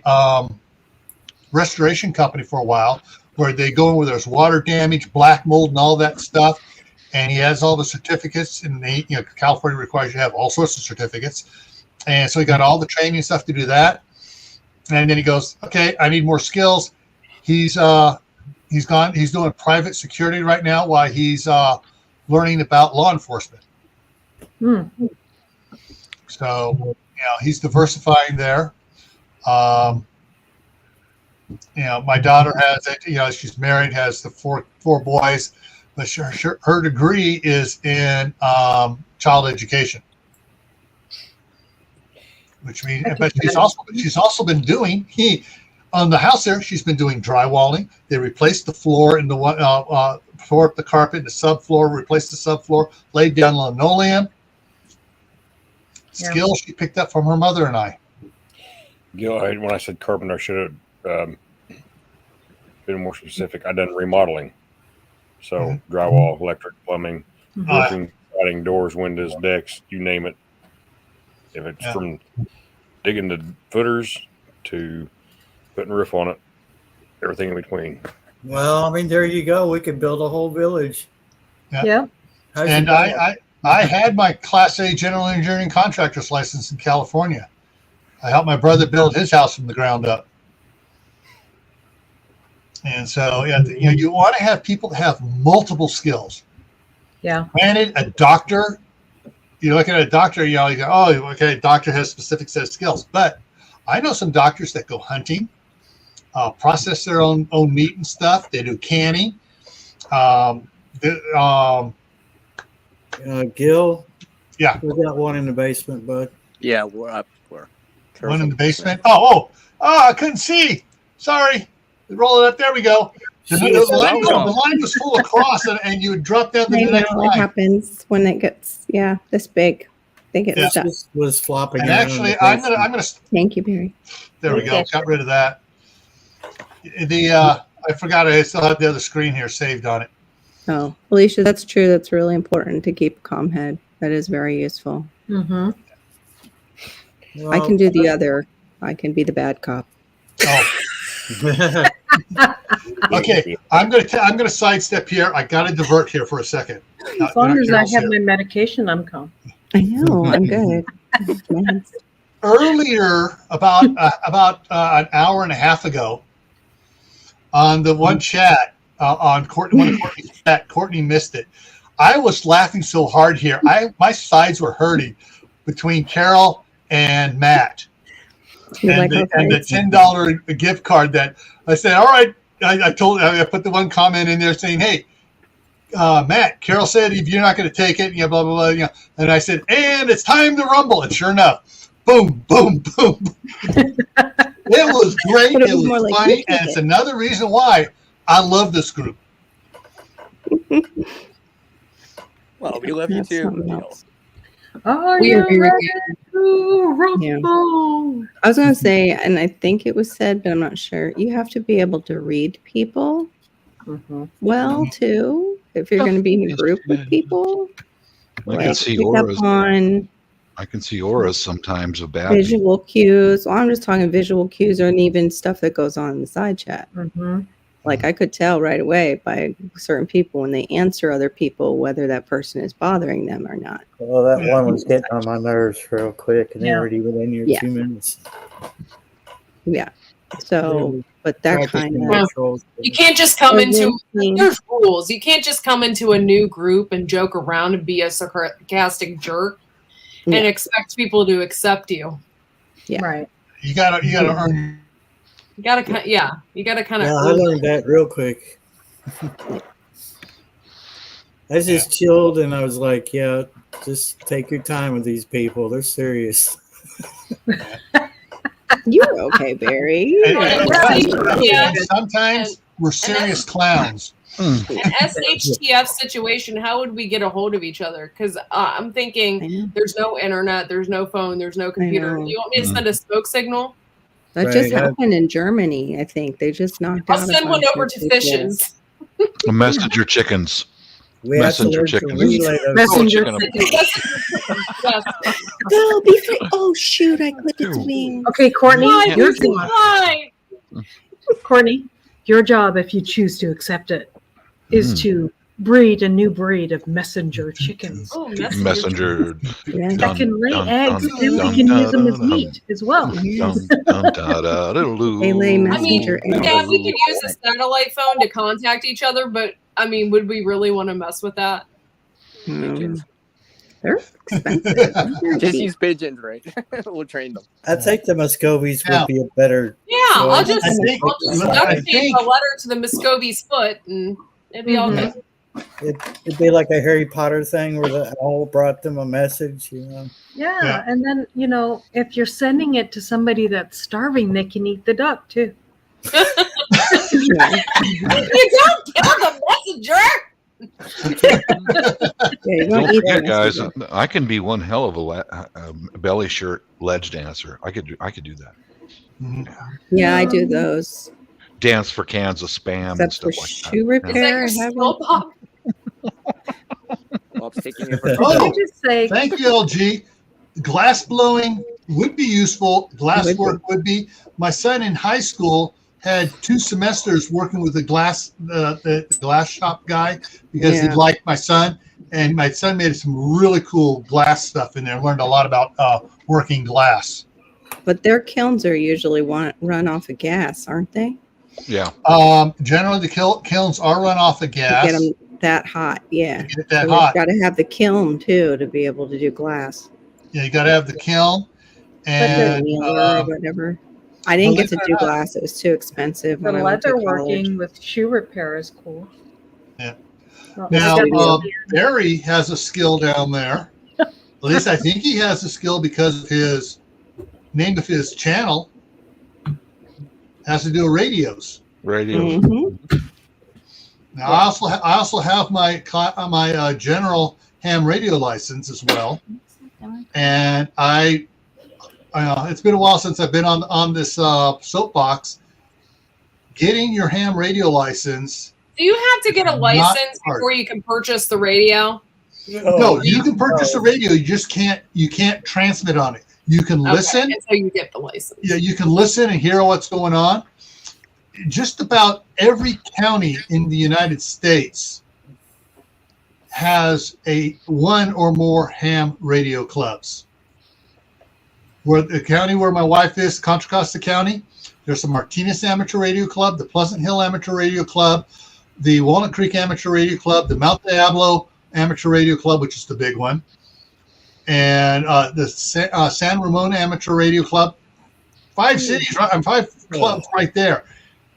restoration company for a while, where they go in where there's water damage, black mold, and all that stuff. And he has all the certificates, and California requires you to have all sorts of certificates. And so he got all the training stuff to do that. And then he goes, okay, I need more skills. He's doing private security right now while he's learning about law enforcement. So, he's diversifying there. My daughter has she's married, has the four boys, but her degree is in child education, which means, but she's also been doing on the house there. She's been doing drywalling. They replaced the floor in the one, tore up the carpet, the subfloor, replaced the subfloor, laid down linoleum. Skills she picked up from her mother and I. Gil, when I said carpenter, I should have been more specific. I done remodeling, so drywall, electric, plumbing, roofing, siding, doors, windows, decks, you name it. If it's from digging the footers to putting a roof on it, everything in between. Well, I mean, there you go. We could build a whole village. Yeah. And I had my Class A general engineering contractor's license in California. I helped my brother build his house from the ground up. And so, you want to have people that have multiple skills. Yeah. Granted, a doctor, you look at a doctor, you go, oh, okay, a doctor has a specific set of skills. But I know some doctors that go hunting, process their own meat and stuff. They do canning. Gil? Yeah. We got one in the basement, bud. Yeah, we're up. One in the basement. Oh, I couldn't see. Sorry. Roll it up. There we go. The line was full across, and you would drop down the next line. What happens when it gets this big? They get stuck. This was flopping. And actually, I'm gonna. Thank you, Barry. There we go. Got rid of that. I forgot. I still have the other screen here saved on it. Oh, Alicia, that's true. That's really important to keep a calm head. That is very useful. Mm-hmm. Well, I can do the other. I can be the bad cop. Oh. Okay, I'm gonna sidestep here. I gotta divert here for a second. As long as I have my medication, I'm calm. I know. I'm good. Earlier, about an hour and a half ago, on the one chat on Courtney's chat, Courtney missed it. I was laughing so hard here. My sides were hurting between Carol and Matt. And the $10 gift card that I said, all right, I put the one comment in there saying, hey, Matt, Carol said if you're not going to take it, blah, blah, blah. And I said, and it's time to rumble. And sure enough, boom, boom, boom. It was great. It was funny. And it's another reason why I love this group. Well, we love you too. Are We you agree with ready to rumble? I was going to say, and I think it was said, but I'm not sure. You have to be able to read people well too. If you're going to be in a group with people, I can see pick auras. up on I can see auras sometimes of bad. visual cues. Well, I'm just talking visual cues, or even stuff that goes on in the side chat. Like I could tell right away by certain people when they answer other people whether that person is bothering them or not. Well, that one was getting on my nerves real quick, and they already within your Yeah. 2 minutes. Yeah. So, but that kind of You can't just come into there's rules. You can't just come into a new group and joke around and be a sarcastic jerk and expect people to accept you. Yeah. Right. You gotta earn. You gotta kind of. Yeah, I learned that real quick. I just chilled and I was like, yeah, just take your time with these people. They're serious. You're okay, Barry. And sometimes we're serious clowns. An SHTF situation, how would we get a hold of each other? Because I'm thinking there's no internet, there's no phone, there's no computer. You want me to send a smoke signal? That just happened in Germany, I think. They just knocked out. I'll send one over to Fishes. Messenger chickens. We Messenger chickens. Messenger chickens. They'll be free. Oh shoot! I clicked its wing. Okay, Courtney, your job. Why? Courtney, your job, if you choose to accept it, is to breed a new breed of messenger chickens. Oh, Messenger. That can lay eggs, and we can use them as meat as well. They lay messenger eggs. Yeah, we could use a satellite phone to contact each other, but I mean, would we really want to mess with that? They're expensive. Just use pigeons, right? We'll train them. I think the Muscovies would be a better. Yeah, I'll just I think- duct tape a letter to the Muscovies' foot, and it'd be all good. It'd be like a Harry Potter thing where the owl brought them a message, Yeah, and then, if you're sending it to somebody that's starving, they can eat the duck too. You don't kill the messenger. Don't forget, guys. I can be one hell of a belly shirt ledge dancer. I could do that. Yeah, I do those. Dance for cans of spam and Except stuff for like shoe that. repair. Is that your skill pop? Well, I'm taking it Oh, just say, thank you, LG. Glass blowing would be useful. Glass work would be. My son in high school had 2 semesters working with the glass shop guy because he liked my son, and my son made some really cool glass stuff in there. Learned a lot about working glass. But their kilns are usually run off of gas, aren't they? Yeah. Generally, the kilns are run off of gas. To get them that hot, yeah. Get it that hot. Got to have the kiln too to be able to do glass. Yeah, you got to have the kiln and whatever. I didn't get to do glass; it was too expensive. the when I went to leather college. working with shoe repair is cool. Yeah. Well, Now, Barry has a skill down there. At least I think he has a skill because of his name of his channel has to do with radios. Radios. Now, I also have my general ham radio license as well, and it's been a while since I've been on this soapbox. Getting your ham radio license. Do you have to get a license before you can purchase the radio? No, you can purchase the radio. You just can't transmit on it. You can listen until you get the license. Yeah, you can listen and hear what's going on. Just about every county in the United States has one or more ham radio clubs. Where the county where my wife is, Contra Costa County, there's the Martinez Amateur Radio Club, the Pleasant Hill Amateur Radio Club, the Walnut Creek Amateur Radio Club, the Mount Diablo Amateur Radio Club, which is the big one, and the San Ramon Amateur Radio Club. 5 cities, right? 5 clubs right there.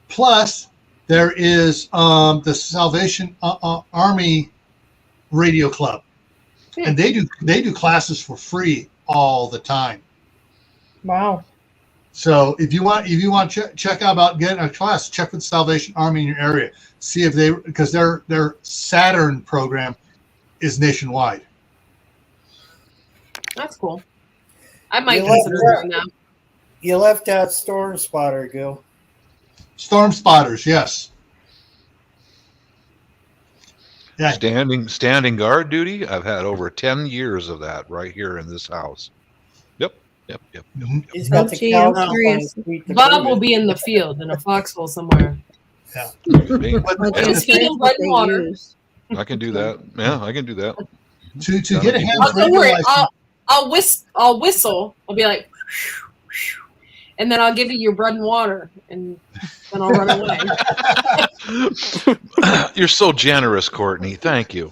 Plus, there is the Salvation Army Radio Club, and they do classes for free all the time. Wow. So if you want to check out about getting a class, check with Salvation Army in your area. See if because their Saturn program is nationwide. That's cool. I might consider doing that. You left out Storm Spotter, Gil. Storm Spotters, yes. Yeah. Standing guard duty. I've had over 10 years of that right here in this house. Yep. He's got the gee, I'm couch on curious. his feet to Bob prove will it. be in the field in a foxhole somewhere. Yeah. Just feeding blood and water. I can do that. Yeah, I can do that. To get a ham Don't radio worry. license, I'll whistle. I'll be like, and then I'll give you your bread and water, and then I'll run away. You're so generous, Courtney. Thank you.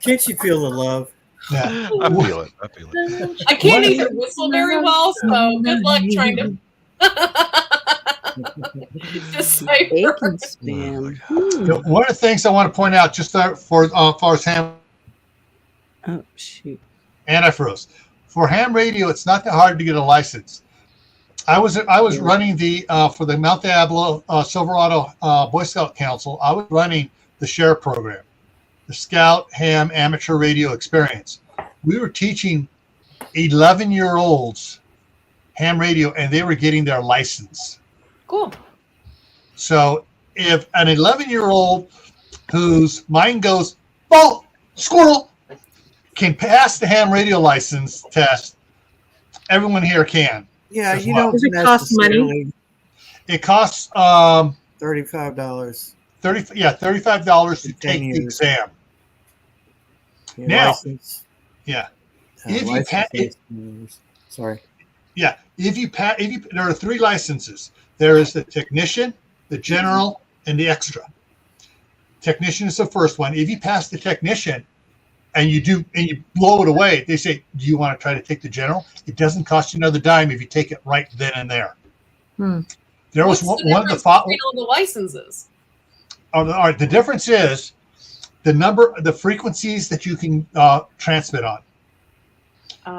Can't you feel the love? yeah. I feel it. I can't even whistle very well, so good luck trying to. Decipher. Bacon spam. One of the things I want to point out, just for as far as ham Oh shoot. antifrost, for ham radio, it's not that hard to get a license. I was running the for the Mount Diablo Silverado Boy Scout Council. I was running the SHARE program, the Scout Ham Amateur Radio Experience. We were teaching 11-year-olds ham radio, and they were getting their license. Cool. So if an 11-year-old whose mind goes, "Oh, squirrel," can pass the ham radio license test, everyone here can. Yeah, As you well. don't Does it cost money? necessarily It costs $35. $35 to 10 take the years. exam. Yeah, Now- license. Yeah. If you license pa- is- sorry. Yeah, if you there are 3 licenses. There is the technician, the general, and the extra. Technician is the first one. If you pass the technician and you blow it away, they say, "Do you want to try to take the general?" It doesn't cost you another dime if you take it right then and there. There was What's the one of the difference between all the licenses? all right, the difference is the frequencies that you can transmit on.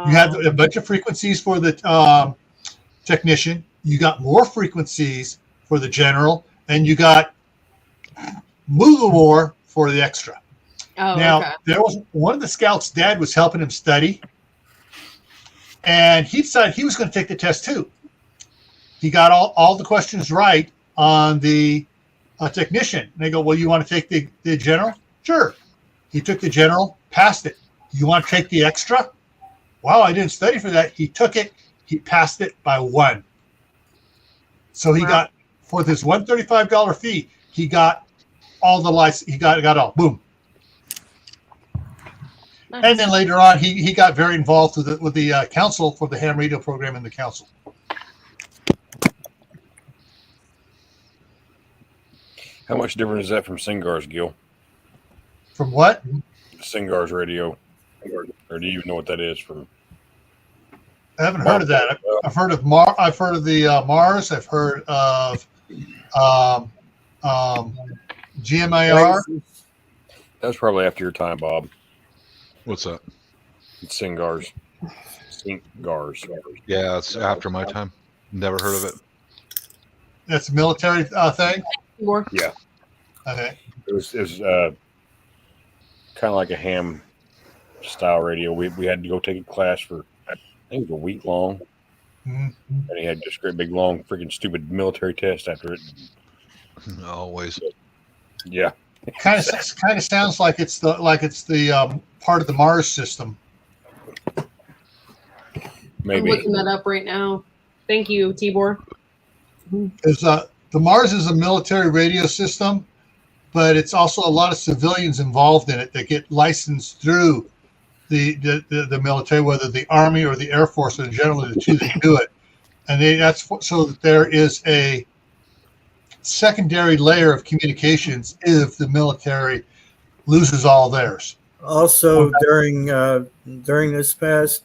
You have a bunch of frequencies for the technician. You got more frequencies for the general, and you got more for the extra. Now, Okay. there was one of the scouts' dad was helping him study, and he decided he was going to take the test too. He got all the questions right on the technician. And they go, "Well, you want to take the general?" Sure. He took the general, passed it. You want to take the extra? Wow, I didn't study for that. He took it. He passed it by 1. So he got, for this $135 fee, he got all the license. He got all. Boom. Nice. And then later on, he got very involved with the council for the ham radio program in the council. How much different is that from Singar's, Gil? From what? Singar's radio. Or do you even know what that is from? I haven't heard of that. I've heard of I've heard of the Mars. I've heard of GMIR. That was probably after your time, Bob. What's that? It's Singar's. Yeah, it's after my time. Never heard of it. That's a military thing. More. Yeah. Okay. It was kind of like a ham style radio. We had to go take a class for, I think it was a week long. Mhm. And he had this great big long freaking stupid military test after it. Always. Yeah. Kind of sounds like it's the part of the Mars system. Maybe. I'm looking that up right now. Thank you, Tibor. Is the Mars is a military radio system, but it's also a lot of civilians involved in it that get licensed through the military, whether the Army or the Air Force, or generally the two that do it. And that's so that there is a secondary layer of communications if the military loses all theirs. Also, during this past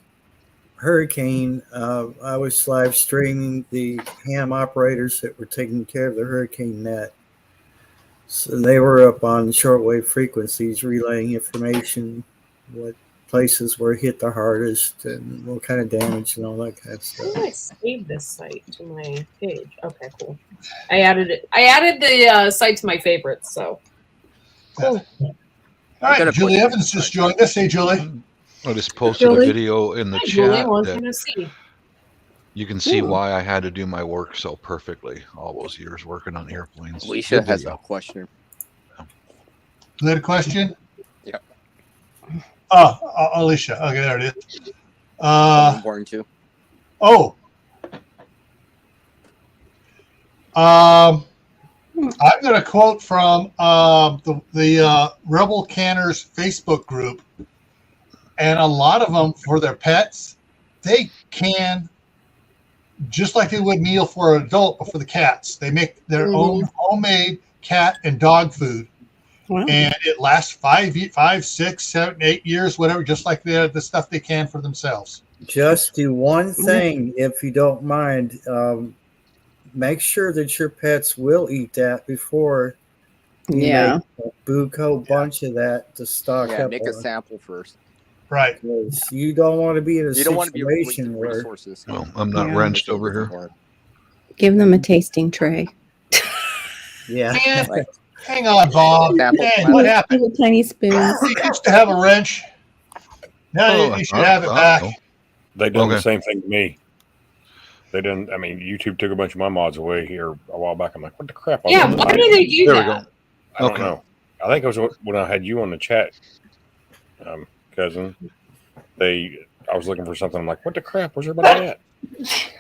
hurricane, I was live streaming the ham operators that were taking care of the hurricane net. So they were up on shortwave frequencies, relaying information, what places were hit the hardest, and what kind of damage and all that kind of How stuff. do I save this site to my page? Okay, cool. I added it. I added the site to my favorites. So cool. All right, Julie Evans just joined us. Hey, Julie. I just posted Julie? a video in the Hi, Julie. chat Long that time no see. you can see why I had to do my work so perfectly all those years working on airplanes. Alicia Good has video. a question. Is that a question? Yep. Oh, Alicia. Okay, there it is. Important too. Oh. I've got a quote from the Rebel Canners Facebook group, and a lot of them, for their pets, they can, just like they would meal for an adult, but for the cats. They make their own homemade cat and dog food. Wow. And it lasts 5, 6, 7, 8 years, whatever, just like the stuff they can for themselves. Just do one thing, if you don't mind. Make sure that your pets will eat that before you make a buco bunch of that to stock Yeah, up make a on. sample first. Right. You don't want to be in a You don't want to be a waste situation of where resources. Well, I'm not wrenched over here. Give them a tasting tray. yeah. Like, Hang on, Bob. Sample Hey, size. what happened? Little tiny spoons. You used to have a wrench. Now you should have it back. They done the Okay. same thing to me. They didn't. I mean, YouTube took a bunch of my mods away here a while back. I'm like, what the crap? Yeah, why do they do There we that? go. I don't Okay. know. I think it was when I had you on the chat, cousin. I was looking for something. I'm like, what the crap? Where's everybody at?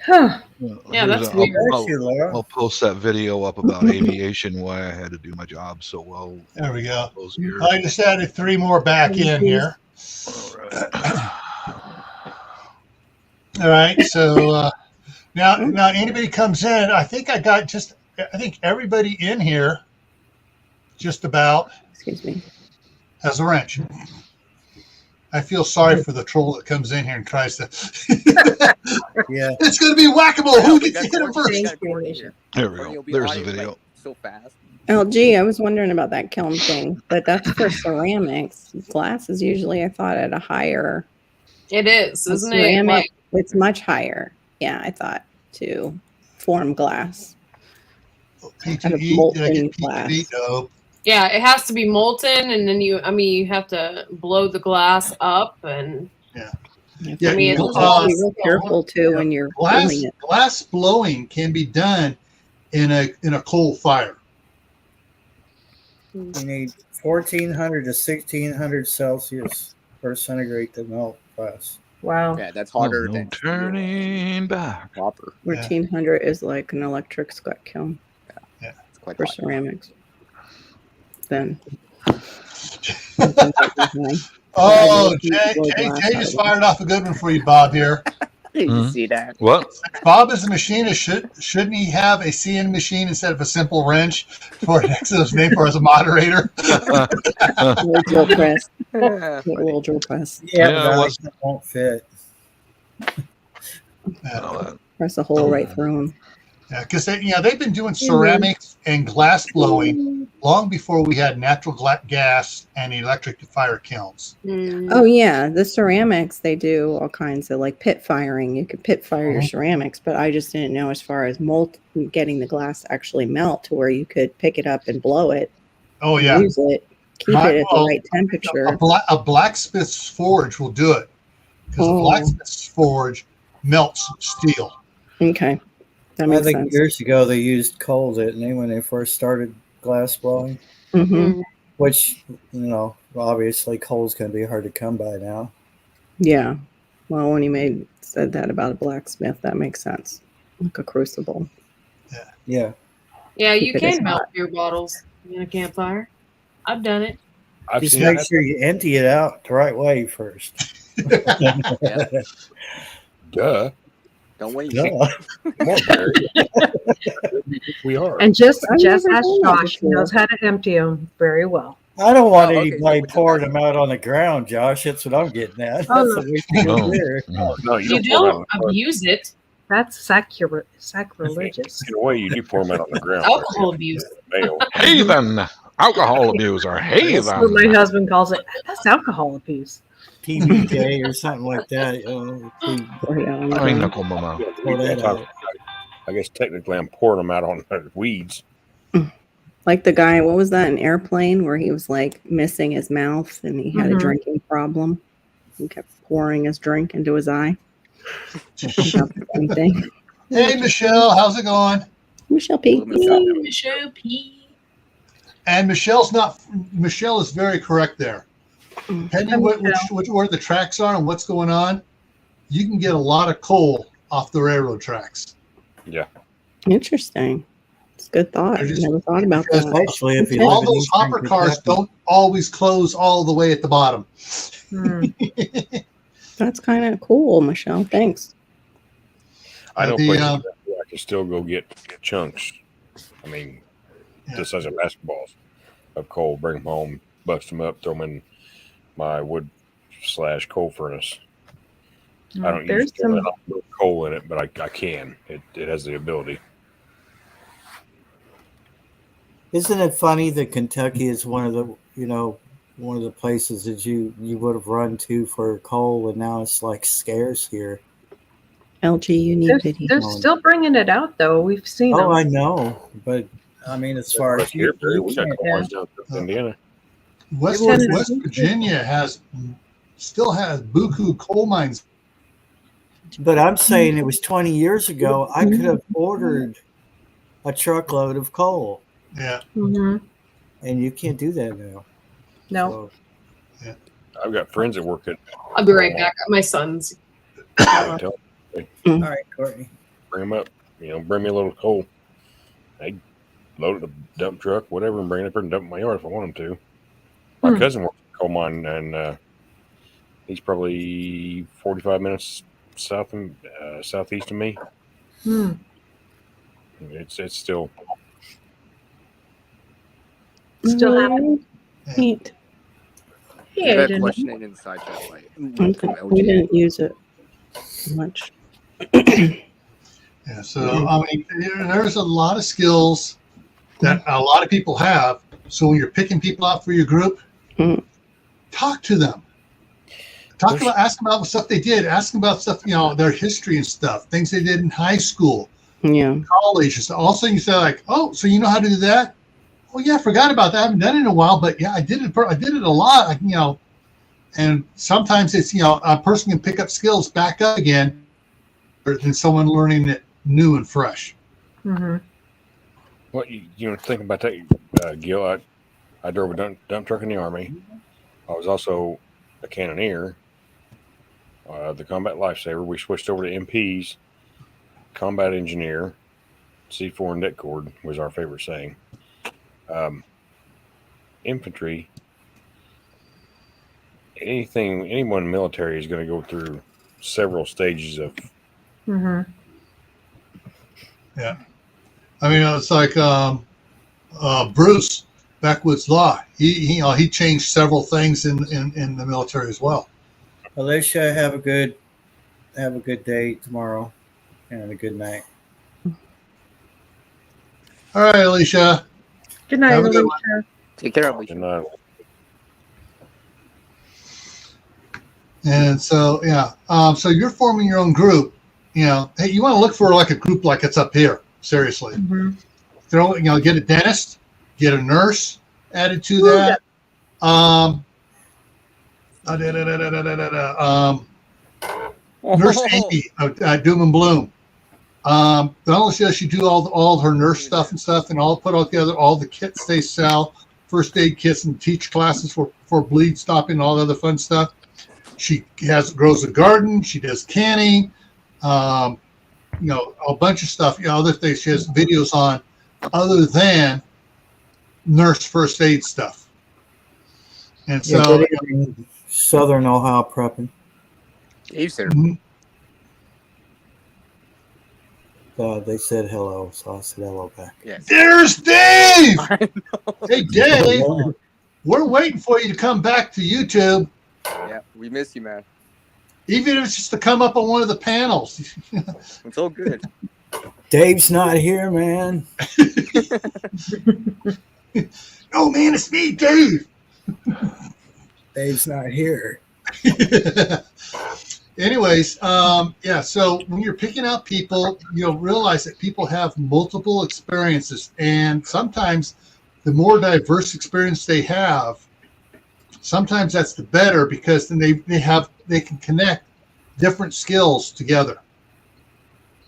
Huh. Well, Yeah, here's that's a- weird. Bless you, Laura. I'll post that video up about aviation, why I had to do my job so well There we go. those years. I just added 3 more back in here. All right. All right. So now anybody comes in, I think everybody in here just about Excuse me. has a wrench. I feel sorry for the troll that comes in here and tries to. Yeah. It's going to be whack-a-mole. Yeah, Who we gets got hit him Courtney- first? we got Courtney here. There we Courtney go. will be There's the live, video. like, so fast. Oh, gee, I was wondering about that kiln thing, but that's for ceramics. Glass is usually, I thought, at a higher. It is, isn't it? ceramic, Like, it's much higher. Yeah, I thought to form glass. Kind of PTE, molten did I get glass. PTE? No. yeah, it has to be molten, and then you have to blow the glass up, and Yeah, I mean, You it's have all to be real careful too when you're filming it. glass blowing can be done in a coal fire. You need 1400 to 1600 Celsius per centigrade to melt glass. Wow. Yeah, that's harder No than turning back. copper. 1400 is like an electric sweat kiln It's quite for hot. ceramics. Then. Oh, Yeah, Jay blow glass out just of it. fired off a good one for you, Bob, here. Did Mhm. you see that? What? Bob is a machinist. Shouldn't he have a CN machine instead of a simple wrench for next to his name for as a moderator? Little drill press. Yeah, Little drill press. Yeah, Yeah, but it was- that won't fit. Press a hole right through them. Yeah, because they've been doing ceramics and glass blowing long before we had natural gas and electric fire kilns. Oh yeah, the ceramics they do all kinds of like pit firing. You could pit fire your ceramics, but I just didn't know as far as getting the glass to actually melt to where you could pick it up and blow it, Oh yeah, use it, keep it at the right temperature. a blacksmith's forge will do it because a Oh. blacksmith's forge melts steel. Okay, that I makes think sense. years ago they used coal, didn't they, when they first started glass blowing? Hmm. Which, obviously coal's going to be hard to come by now. Yeah. Well, when you said that about a blacksmith, that makes sense. Like a crucible. Yeah. Yeah, you Keep it as can melt hot. beer bottles in a campfire. I've done it. I've Just seen make that. sure you empty it out the right way first. Duh. Don't wait. Yeah. Come on, Barry. We are. And just I've ask never done that Josh. He before. knows how to empty them very well. I don't want Oh, okay, so anybody with the pouring vessel. them out on the ground, Josh. That's what I'm getting at. Oh, That's a waste of No, beer. no. No, You you don't pour them out on don't the ground. abuse it. That's sacrilegious. In a way, you do pour them out on the ground. Alcohol abuse. Bale. Heathen, alcohol abuser, That's what my heathen. husband calls it. That's alcohol abuse. PBJ or something like that. Pour it out on the Ay, ground. nako, mama. Pour that out. I guess technically I'm pouring them out on weeds. Like the guy, what was that, an airplane where he was like missing his mouth and he had a Mhm. drinking problem. He kept pouring his drink into his eye. About the same thing. Hey, Michelle, how's it going? Michelle P. Michelle P. And Michelle is very correct there. Depending where the tracks are and what's going on, you can get a lot of coal off the railroad tracks. Yeah. Interesting. It's a good thought. I never thought about that. Especially if you All live in those Eastern hopper cars Kentucky. don't always close all the way at the bottom. That's kind of cool, Michelle. Thanks. I know The, places where I can still go get chunks. I mean, the size of basketballs of coal, bring them home, bust them up, throw them in my wood/coal furnace. I don't use coal in it, but I can. It has the ability. Isn't it funny that Kentucky is one of the places that you would have run to for coal, and now it's like scarce here. LG, you need They're video. still bringing it out, though. We've seen them. Oh, I know, but I mean, as far as Here, you we got can't- coal mines down in Indiana. West Virginia still has buku coal mines. But I'm saying it was 20 years ago. I could have ordered a truckload of coal, Yeah. Mm-hmm. and you can't do that now. No. So, I've got friends that work at. I'll be right back. My son's. I tell them, all right, Courtney. bring them up. Bring me a little coal. They load it in a dump truck, whatever, and bring it up here and dump it in my yard if I want them to. My cousin works at a coal mine, and he's probably 45 minutes southeast of me. Hmm. It's still. Still happening. Neat. Yeah, That didn't- question in the side chat, like, Okay. from We LG. didn't use it much. Yeah. So, I mean, there's a lot of skills that a lot of people have. So when you're picking people out for your group, talk to them. Ask them about stuff they did. Ask them about stuff, their history and stuff, things they did in high school, college, and stuff. Also, you say like, "Oh, so you know how to do that?" Oh yeah, I forgot about that. I haven't done it in a while, but yeah, I did it. I did it a lot. And sometimes it's a person can pick up skills back up again, than someone learning it new and fresh. Mm-hmm. Well, think about that, Gil. I drove a dump truck in the Army. I was also a cannoneer, the combat lifesaver. We switched over to MPs, combat engineer, C4 and deck cord was our favorite saying. Infantry, anyone in the military is going to go through several stages of. Mm-hmm. Yeah. I mean, it's like Bruce, Backwoods Law. He changed several things in the military as well. Alicia, have a good day tomorrow, and a good night. All right, Alicia. Good night, Have a good Alicia. Take care of each And, And so, yeah. So you're forming your own group. Hey, you want to look for like a group like it's up here. Seriously. Mm-hmm. Get a dentist, get a nurse added to that. Nurse Amy, Doom and Bloom. Not only does she do all her nurse stuff and stuff, and put all together all the kits they sell, first aid kits, and teach classes for bleed stopping and all the other fun stuff. She grows a garden. She does canning. A bunch of stuff. Other things she has videos on, other than nurse first aid stuff. And so, Southern Ohio prepping. Dave's there. They said hello, so I said hello back. Yes. There's Dave. I know. Hey, Dave. we're waiting for you to come back to YouTube. Yeah, we miss you, man. Even if it's just to come up on one of the panels. It's all good. Dave's not here, man. Oh, man, it's me, Dave. Dave's not here. Anyways, yeah, so when you're picking out people, you'll realize that people have multiple experiences. And sometimes the more diverse experience they have, sometimes that's the better, because then they can connect different skills together.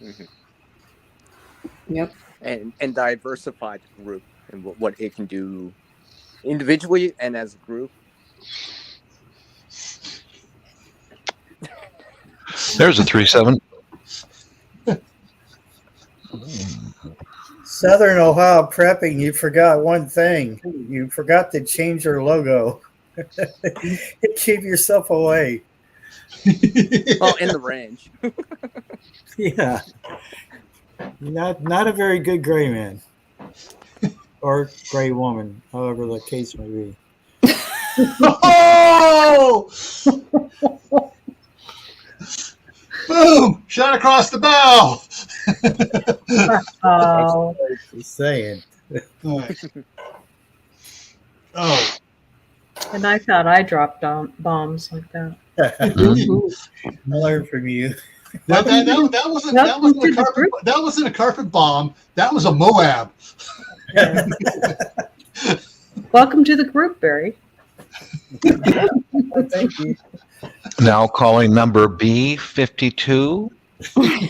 Mm-hmm. Yep. And diversify the group and what it can do individually and as a group. There's a 3-7. Southern Ohio Prepping, you forgot one thing. You forgot to change your logo. Keep yourself away. Well, in the range. Yeah. Not a very good gray man. Or gray woman, however the case may be. Oh! Boom! Shot across the bow. Oh, Just saying. Right. Oh. and I thought I dropped bombs like that. I learned from you. That wasn't a carpet bomb. That was a Moab. Welcome to the group, Barry. Thank you. Now calling number B52.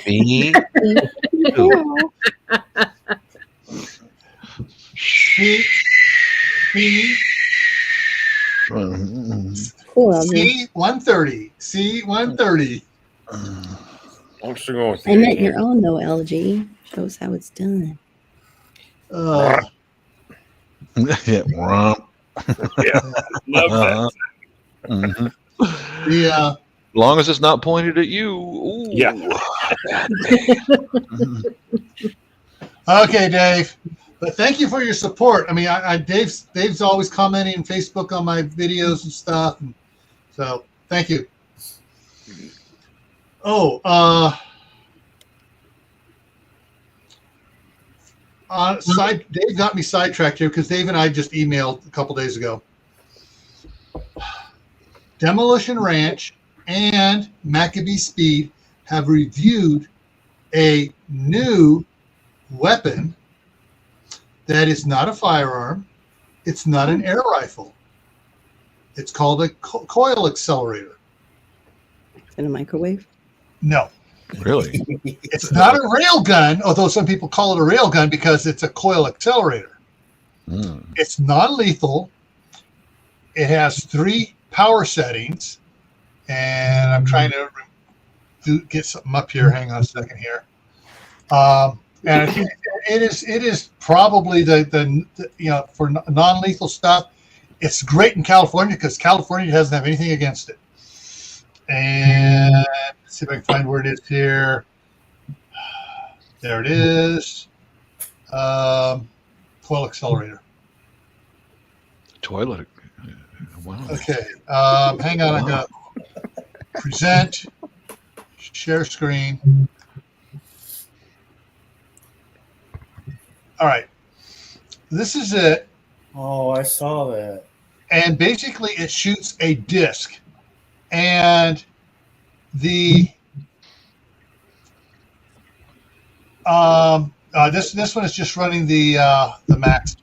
B. C130. C130. I'm still going with I meant your own though, LG. Shows how it's done. Yeah, Yeah, love that. mhm. Yeah. As long as it's not pointed at you. Ooh. Yeah. Okay, Dave. But thank you for your support. I mean, Dave's always commenting on Facebook on my videos and stuff. And so thank you. Oh, Dave got me sidetracked here because Dave and I just emailed a couple days ago. Demolition Ranch and Maccabee Speed have reviewed a new weapon that is not a firearm. It's not an air rifle. It's called a coil accelerator. In a microwave? No. Really? It's not a rail gun, although some people call it a rail gun because it's a coil accelerator. Mm. It's non-lethal. It has 3 power settings, and I'm trying to get something up here. Hang on a second here. And it is probably the for non-lethal stuff. It's great in California because California doesn't have anything against it. And let's see if I can find where it is here. There it is. Coil accelerator. Toilet. Wow. Okay. Hang on. I'm going to present, share screen. All right. This is it. Oh, I saw that. And basically it shoots a disc. And the this one is just running the max.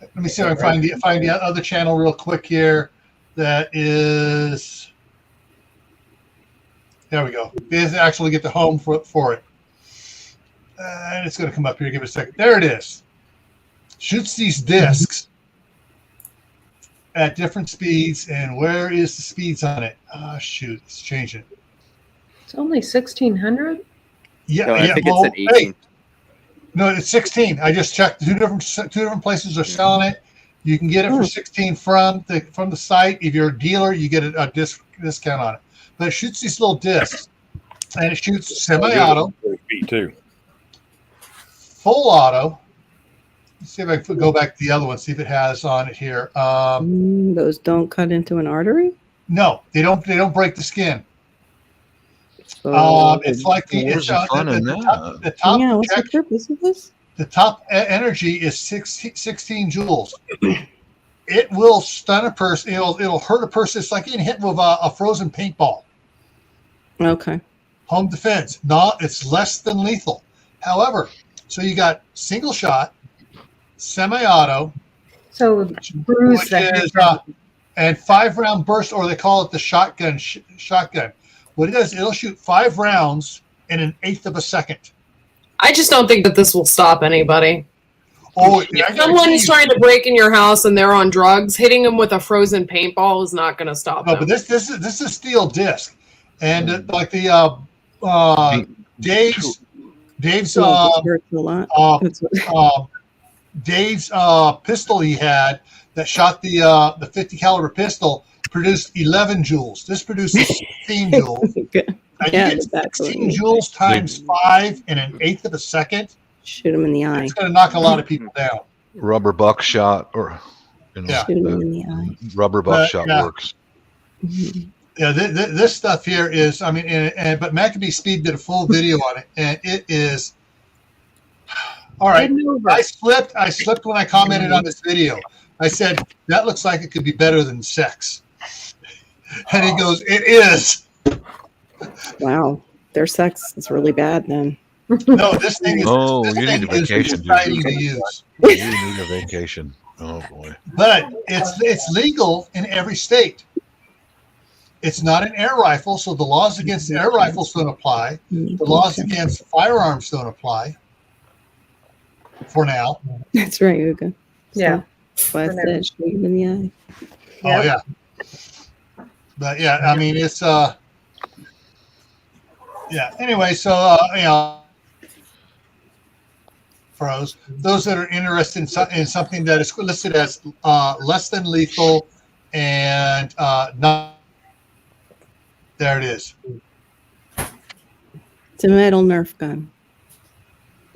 Let me see if I can find the other channel real quick here. That is, there we go. It actually get the home for it. And it's going to come up here. Give it a second. There it is. Shoots these discs at different speeds. And where is the speeds on it? Oh, shoot. It's changing. It's only 1,600. Yeah, No, I think well, it's at 18. No, it's 16. I just checked. Two different places are selling it. You can get it for 16 from the site. If you're a dealer, you get a discount on it. But it shoots these little discs, and it shoots semi-auto, too. full auto, Let's see if I can go back to the other one, see if it has on it here. Those don't cut into an artery? No, they don't break the skin. So It's like where's the fun in that? the top yeah, what's the purpose of this? the top energy is 16 joules. It will stun a person. It'll hurt a person. It's like getting hit with a frozen paintball. Okay. Home defense. No, it's less than lethal. However, so you got single shot, semi-auto, So bruise which that. is and 5-round burst, or they call it the shotgun. Shotgun. What it does, it'll shoot 5 rounds in an eighth of a second. I just don't think that this will stop anybody. Oh, If someone's trying to break in your house and they're on drugs, hitting them with a frozen paintball is not going to stop no, them. but this is a steel disc, and like the Dave's Hurts a lot. Dave's pistol he had that shot the 50 caliber pistol produced 11 joules. This produces 16 joules. Good. And Yeah, you get exactly. 16 joules times 5 in an eighth of a second. Shoot him in the eye. It's going to knock a lot of people down. Rubber buckshot, or Yeah. Shoot him in the eye. rubber buckshot yeah. works. Mhm. Yeah, this stuff here is, I mean, but Maccabee Speed did a full video on it, and it is all right. I slipped when I commented on this video. I said that looks like it could be better than sex, and he goes, "It is." Wow. Their sex is really bad then. No, this thing is. Oh, this you thing need a is vacation, dude. exciting to use, You need a vacation. Oh boy. but it's legal in every state. It's not an air rifle, so the laws against air rifles don't apply. The laws against firearms don't apply for now. That's right, Uga. Yeah. That's why I For now. said shoot him in the eye. Oh yeah. But yeah, I mean it's yeah. Anyway, so you know, pros, those that are interested in something that is listed as less than lethal and not. There it is. It's a metal Nerf gun.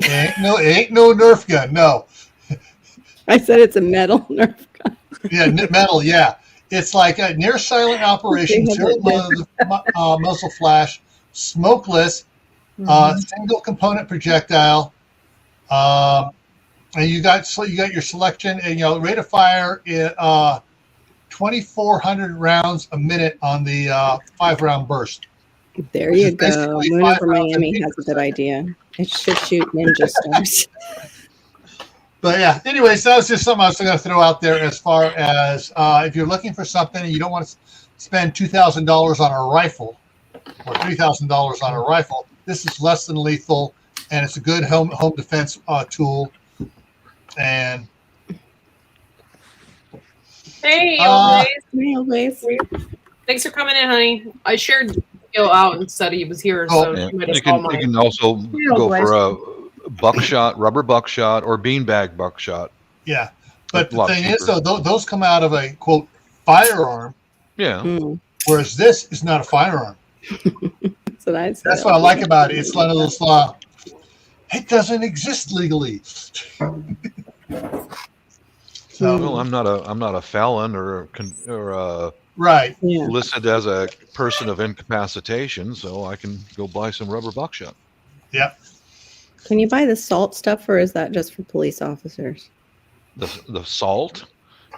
It ain't no Nerf gun. No. I said it's a metal Nerf gun. Yeah, metal. Yeah, it's like a near silent operation, zero muzzle flash, smokeless, single component projectile, and you got your selection, and rate of fire 2,400 rounds a minute on the 5-round burst. There you go. Moon over Miami has a good idea. It should shoot ninja stars. But yeah, anyways, that was just something I was going to throw out there as far as if you're looking for something and you don't want to spend $2,000 on a rifle or $3,000 on a rifle, this is less than lethal, and it's a good home defense tool. And Hey, always. thanks for coming in, honey. I shared Gil out and said he was here, so Yeah. you might have You saw can mine. also go for a buckshot, rubber buckshot, or beanbag buckshot. yeah, but A the lot thing is, cheaper. though, those come out of a quote firearm, Yeah. whereas this is not a firearm. So that's what I like about it. It's one of those it doesn't exist legally. So Well, I'm not a felon or right. Yeah. listed as a person of incapacitation, so I can go buy some rubber buckshot. Yep. Can you buy the salt stuff, or is that just for police officers? The salt,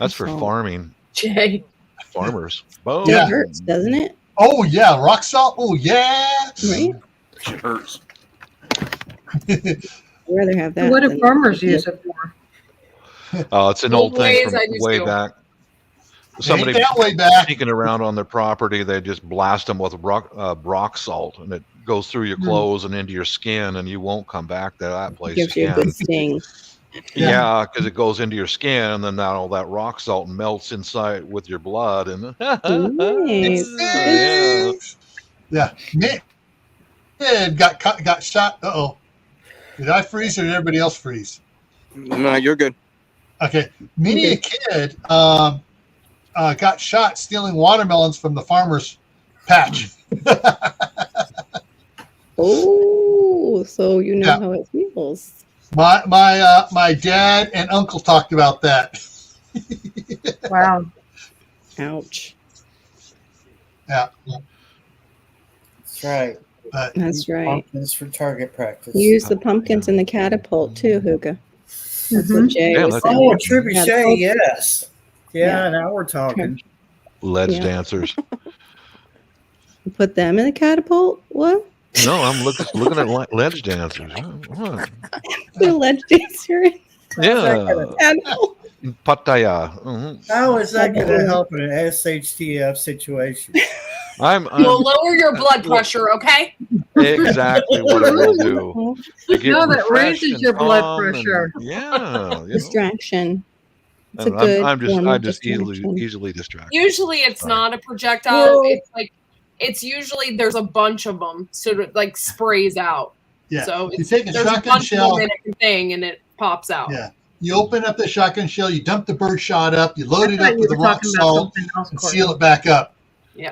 that's for Salt. farming Jay. farmers. Boom. Yeah. It hurts, doesn't it? Oh yeah, rock salt. Oh yeah. Right? Shit hurts. I'd rather have that. What do than- farmers use it for? It's an old thing from Ways I used way to. back. Ain't Somebody that way back. sneaking around on their property, they just blast them with rock salt, and it goes through your clothes and into your skin, and you won't come back to that place Gives you a again. good sting. Yeah, because it goes into your skin, and then now all that rock salt melts inside with your blood, and Nice. yeah. Yeah. Nick got shot. Uh-oh. Did I freeze or did everybody else freeze? No, you're good. Okay. Me, a kid, got shot stealing watermelons from the farmer's patch. Oh, so you know Yeah. how it feels. My dad and uncle talked about that. Wow. Ouch. Yeah. That's right. But That's right. Pumpkins for target practice. Use the pumpkins in the catapult too, Hookah. That's what Jay Yeah, was that's- saying. Oh, trebuchet, Catapult. yes. Yeah, Yeah. now we're talking. Ledge Yeah. dancers. Put them in the catapult? What? No, I'm looking at ledge dancers. What? Put a ledge dancer in Yeah, the catapult? Pattaya. Mhm. How is that going to help in an SHTF situation? I'm You'll lower your blood pressure, okay? exactly what it will do. You get No, that refreshed raises and your blood calm and- pressure. yeah, you know. Distraction. It's a I'm- good I'm form of just distraction. easily distracted. Usually it's Sorry. not a projectile. Well- It's usually there's a bunch of them, so it like sprays out. yeah, So you it's, take a there's a shotgun bunch shell. of them in a thing, and it pops out. Yeah, you open up the shotgun shell. You dump the bird shot up. You load I it thought up you with the were rock talking about salt something else, and Courtney. seal it back up.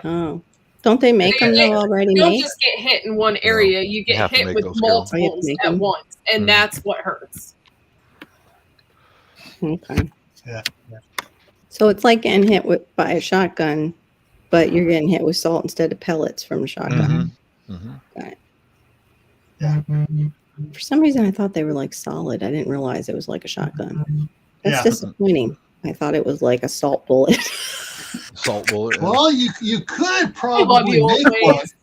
Oh. Don't they make them though already You don't made? just get hit in one area. You You get have to hit make with those, Carol. Oh, you have to multiples make at them. once, and Mhm. that's what hurts. Okay. Yeah. So it's like getting hit by a shotgun, but you're getting hit with salt instead of pellets from a shotgun. Mhm. Yeah. For some reason, I thought they were like solid. I didn't realize it was like a shotgun. That's Yeah. disappointing. I thought it was like a salt bullet. Salt bullet. Well, you could I love probably you, old make one. ways.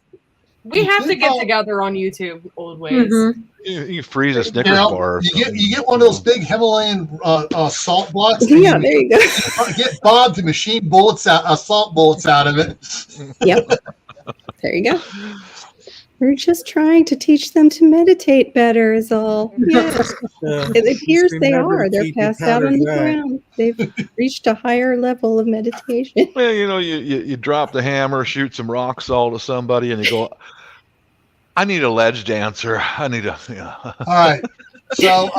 We have to get together on YouTube, old ways. Mhm. You freeze a Snickers You know, bar. or you something. get one of those big Himalayan salt blocks. and Yeah, there you go. Get Bob to machine bullets out, salt bullets out of it. Yep. There you go. We're just trying to teach them to meditate better, is all. Yes. It appears they remember are. to They're keep your passed out on the powder dry. ground. They've reached a higher level of meditation. Well, you know, you drop the hammer, shoot some rock salt at somebody, and you go, I need a ledge dancer. I need a. Yeah. All right. So,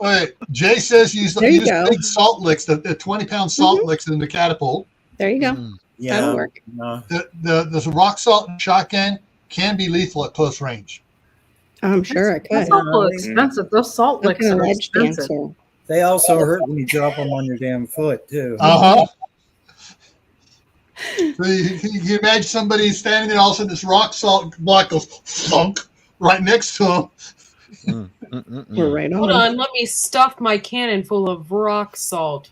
wait. Jay says use There you use go. big salt licks, the 20-pound salt licks in the catapult. There you go. Mm. Yeah. That'll work. No. The rock salt and shotgun can be lethal at close range. I'm sure it That's could. awful expensive. Those salt Look licks at a are ledge expensive. dancer. They also hurt when you drop them on your damn foot, too. Uh huh. So you imagine somebody standing there, all of a sudden this rock salt block goes thunk right next to them. We're right on. Hold on, let me stuff my cannon full of rock salt.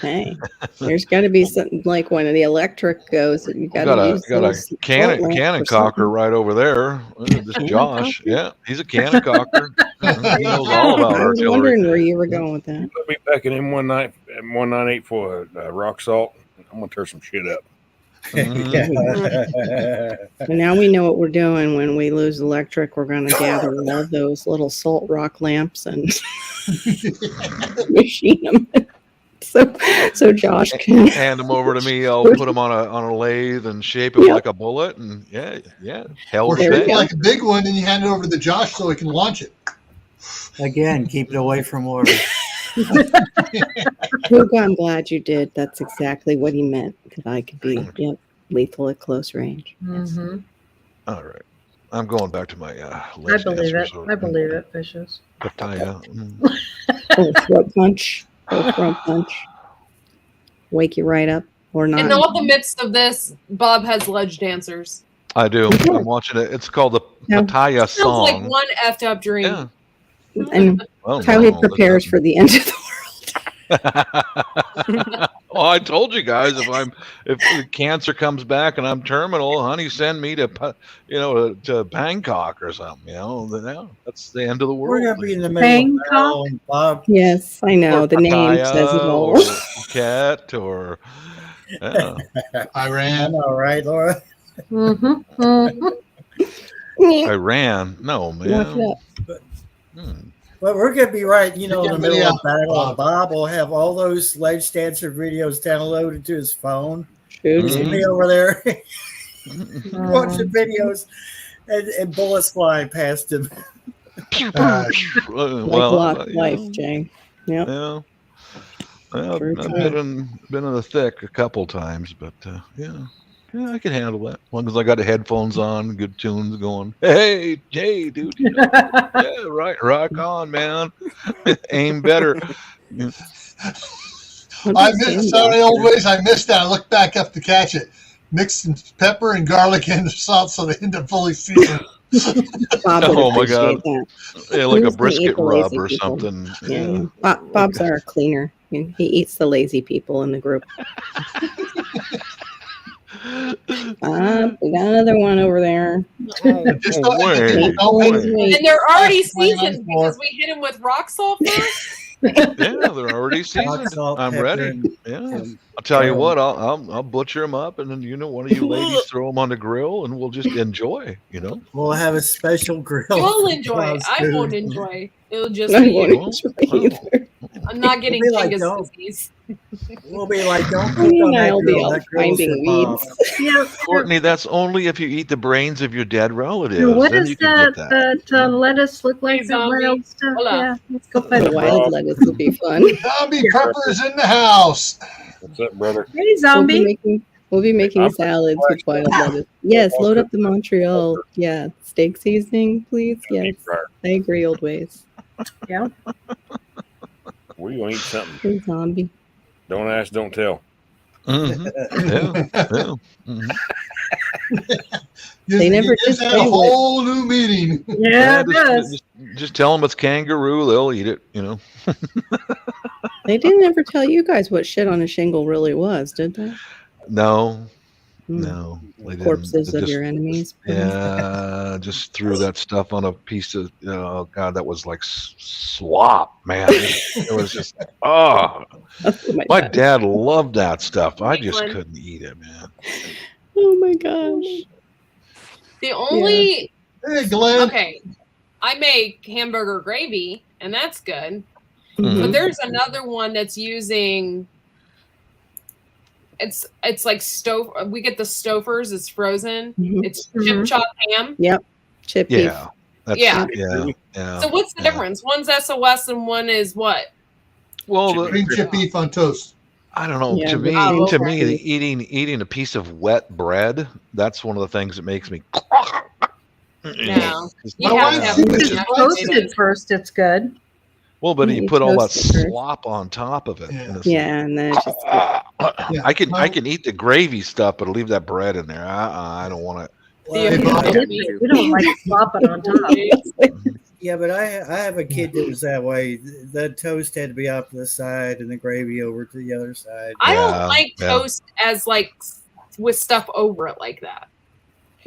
Hey, there's got to be something like when the electric goes. You got to use Got those a cannon salt lamps cannon or cocker something. right over there. This Josh, yeah, he's a cannon cocker. He knows all about I was artillery. wondering where you were going with that. Put me back in M198 for rock salt. I'm gonna tear some shit up. Yeah. And now we know what we're doing when we lose electric. We're going to gather all of those little salt rock lamps and machine them. So Josh can. Hand them over to me. I'll put them on a lathe and shape it Yep. like a bullet. And hell Or to There we shape pay. go. like a big one, and you hand it over to the Josh so he can launch it. Again, keep it away from water. Hugo, I'm glad you did. That's exactly what he meant. That I could be lethal at close range. Mhm. All right, I'm going back to my I ledge believe dancer, it. so- I believe it, Fishes. Pattaya. Oh, throat punch. Oh, throat punch. Wake you right up or not. In all the midst of this, Bob has ledge dancers. I do. I'm watching it. It's called the Yeah. Pattaya Sounds song. like one effed up dream. Yeah. And Well, how he no, prepares for the end of the Well, I told you guys if the cancer comes back and I'm terminal, honey, send me to Bangkok or something. That's the end of the We're world. going to be in the middle of battle, and Bob. Yes, I know. Or The name Pattaya says it all. or Phuket or I Iran. know, right, Laura? Iran. No, Look it man. up. But we're going to be right, in the Yeah, middle yeah. of battle. Bob will have all those ledge dancer videos downloaded to his phone. Shoot. He'll Mhm. be over there watching videos and bullets flying past him. Like lost life, Jay. Yep. Yeah. Well, True, I've true. been in the thick a couple times, but yeah. Yeah, I can handle that. As long as I got the headphones on, good tunes going. Hey, dude. Yeah, right. Rock on, man. Aim better. Yeah. I missed sorry, old ways. I missed that. I looked back up to catch it. Mixed some pepper and garlic and salt, so they end up fully seasoned. Oh my God! That. Yeah, like a Who's gonna eat brisket the rub lazy or people? something. Yeah. Bob's our cleaner. He eats the lazy people in the group. We got another one over there. Just don't, Wait. And they're already seasoned because we hit them with rock salt first. Yeah, they're already seasoned. salt, I'm pepper, ready. Yeah, and I'll tell you garlic. what. I'll butcher them up, and then one of you ladies throw them on the grill, and we'll just enjoy. We'll have a special grill. You'll for enjoy. Bob's I food. won't enjoy. It'll just I be. won't enjoy either. I'm not getting We'll be like, Genghis don't. disease. We'll be like, don't Me cook on and that I'll be grill. all That grill's for finding Bob. weeds. Yeah. Courtney, that's only if you eat the brains of your dead relatives. And what then does you can that get that. lettuce look like? Hey, That zombie. wild stuff. Hold on. Yeah, let's go find The it. wild lettuce would be fun. Zombie preppers in the house. What's up, brother? Hey, zombie. We'll be making I'm salads with wild lettuce. Yes, load up the Montreal. Yeah, steak seasoning, please. Yes, Deep fryer. I agree. Old ways. Yeah. We gonna eat something. Hey, zombie. Don't ask, don't tell. Mhm. Yeah. Mhm. They never just did had a say whole new meeting. Yeah, it does. Just tell them it's kangaroo. They'll eat it. They didn't ever tell you guys what shit on a shingle really was, did they? No. Hmm. No. They didn't. Corpses They of just- your enemies. Yeah, just threw that stuff on a piece of. Oh God, that was like slop, man. It was just. Oh, my dad loved that stuff. I just Cleveland. couldn't eat it, man. Oh my gosh. The only Hey, Glenn. okay, I make hamburger gravy, and that's good. Mhm. But there's another one that's using. It's like stove. We get the Stofers. It's frozen. Mhm. It's chip chop ham. Chip beef. Yeah. That's, Yeah. Yeah. So what's the difference? One's SOS and one is what? Well, Cream chip beef on toast. I don't know. Yeah, To me, oh, to okay. me, eating a piece of wet bread, that's one of the things that makes me. No. You My have wife to have said it it's It's activated. toasted first. It's good. Well, but Yeah, you you put all that toast it first. slop on top of it. Yeah. and it's Yeah, and then it's just Yeah. I can eat the gravy stuff, but leave that bread in there. I don't want it. Yeah. Hey, Bob. We don't like slopping on top. Yeah, but I have a kid that was that way. The toast had to be off to the side and the gravy over to the other side. I Yeah, don't like yeah. toast as like with stuff over it like that.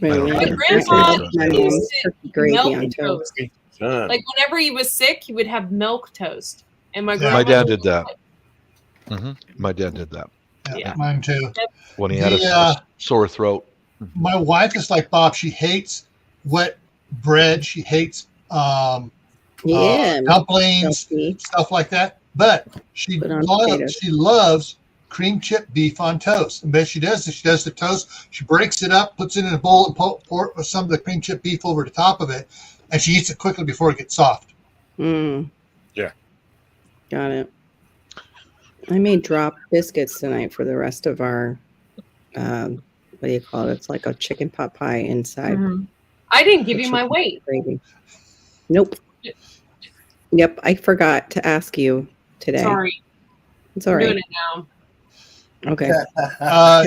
really. My Yeah. grandpa My used mom's to turkey gravy milk on toast. toast. Son. Like whenever he was sick, he would have milk toast. And my Yeah. grandma My dad did that. My dad did that Yeah. Mine too. when he had a The, sore throat. My wife is like Bob. She hates wet bread. She hates Yeah. dumplings, Healthy. stuff like that. But she Put on loves, potatoes. she loves cream chip beef on toast. And best she does is she does the toast. She breaks it up, puts it in a bowl, and pour some of the cream chip beef over the top of it, and she eats it quickly before it gets soft. Mm. Yeah. Got it. I made drop biscuits tonight for the rest of our, what do you call it? It's like a chicken pot pie inside Mhm. I didn't give you my weight. gravy. Nope. Yep, I forgot to ask you today. Sorry. It's all I'm doing right. it now. Okay.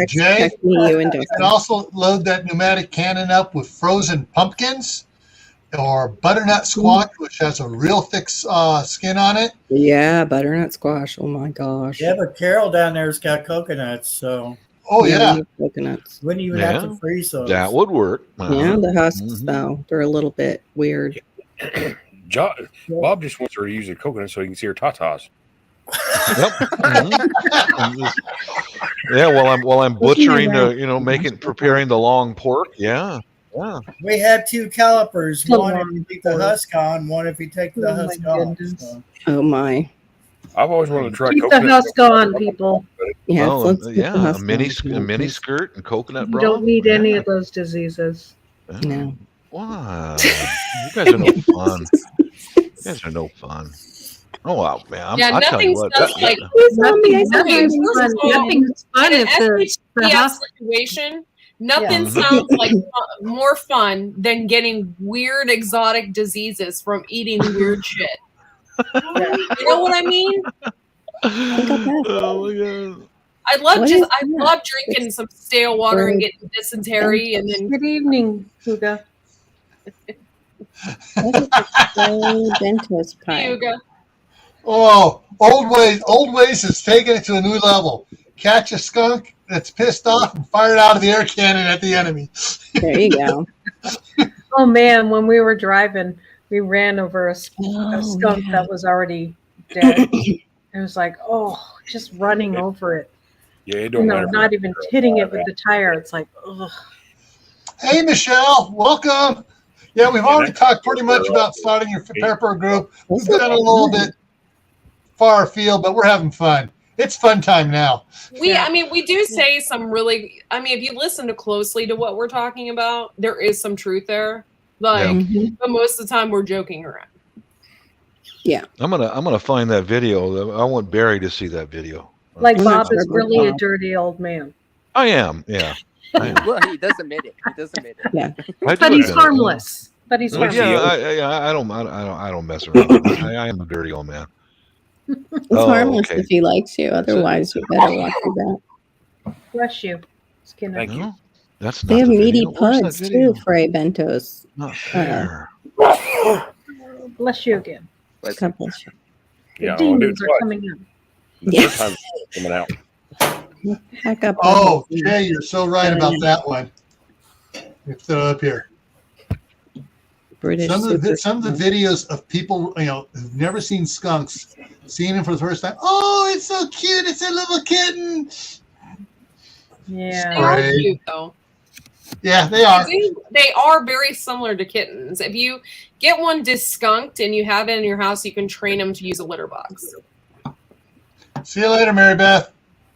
Jay, Text me, you and you Dustin. can also load that pneumatic cannon up with frozen pumpkins or butternut squash, which has a real thick skin on it. Yeah, butternut squash. Oh my gosh. Yeah, but Carol down there's got coconuts, so Oh, yeah. Coconuts. wouldn't even have to freeze those. That would work. Yeah, the husks Mhm. though. They're a little bit weird. Bob just wants her to use a coconut so he can see her tatas. Yep. Mhm. Yeah, while I'm butchering, preparing the long pork. Yeah. We had two calipers. The One if long you take the pork. husk on, one if you take the Oh, my husk off. goodness. So. Oh my. I've always wanted to try Keep the coconut. husk on, people. Yeah, Oh, let's keep the yeah. A husk mini on. skirt and coconut You broth. don't need any Yeah. of those diseases. No. Wow. You guys are no fun. You guys are no fun. Oh wow, man! Yeah, I tell you nothing what, smells like Zombie, I said Nothing's I was fun. fun. Nothing's fun in an if the SHPS husk. situation. Nothing sounds like more fun than getting weird exotic diseases from eating weird shit. You know what I mean? Oh my god! I love drinking some stale water and getting dysentery, and then. Good evening, Huga. Bento's pie. Huga. Oh, old ways has taken it to a new level. Catch a skunk that's pissed off and fire it out of the air cannon at the enemy. There you go. Oh man, when we were driving, we ran over a skunk that was already dead. It was like, just running over it. Yeah, it don't matter. Not even hitting it with the tire. It's like, ugh. Hey, Michelle, welcome. Yeah, we've already talked pretty much about starting your pepper group. We've done a little bit far afield, but we're having fun. It's fun time now. We do say some really, if you listen closely to what we're talking about, there is some truth there. But most of the time we're joking around. Yeah. I'm gonna find that video. I want Barry to see that video. Like Bob is really a dirty old man. I am, yeah. Well, he does admit it. Yeah. But he's harmless. But he's harmless. Yeah, I don't mess around. I am a dirty old man. It's harmless if he likes you. Otherwise, you better watch your back. Bless you. Skinner. Thank you. That's they have meaty video. puds too, Frey Bentos. Not fair. Bless you again. God bless you. The demons are coming out. Yes. Coming out. Hack up. Oh, Jay, you're so right about that one. Let's throw it up here. British some of the videos of people, who've never seen skunks, seeing them for the first time. Oh, it's so cute! It's a little kitten. Yeah, they are cute though. Yeah, they are. They are very similar to kittens. If you get one diskunked and you have it in your house, you can train them to use a litter box. See you later, Mary Beth.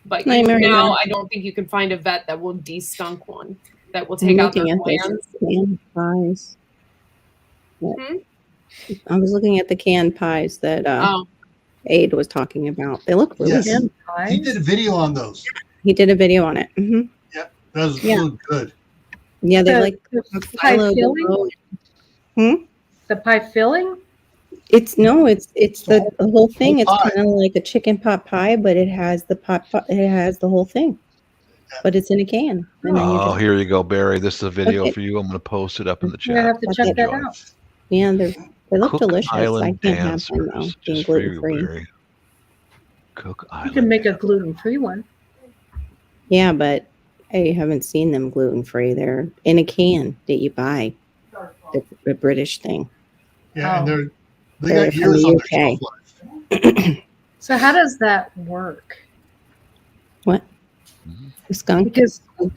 But now I don't think you can find a vet that will de-skunk one, that will take out their glands. Canned pies. I was looking at the canned pies that Aid was talking about. They look really good. He did a video on those. He did a video on it. Mm-hmm. Yep, that was really good. Yeah, they like the pie filling. The pie filling? It's the whole thing. It's kind of like a chicken pot pie, but it has the it has the whole thing. But it's in a can. Oh, here you go, Barry. This is a video for you. I'm going to post it up in the chat. I have to check that out. Yeah, they look Cook delicious. Island I can't have them though, being gluten free. Cook Island. You can make a gluten free one. Yeah, but I haven't seen them gluten free. They're in a can that you buy. The British thing. Yeah, and they got years on their shelf life. So how does that work? What? The skunk? Because the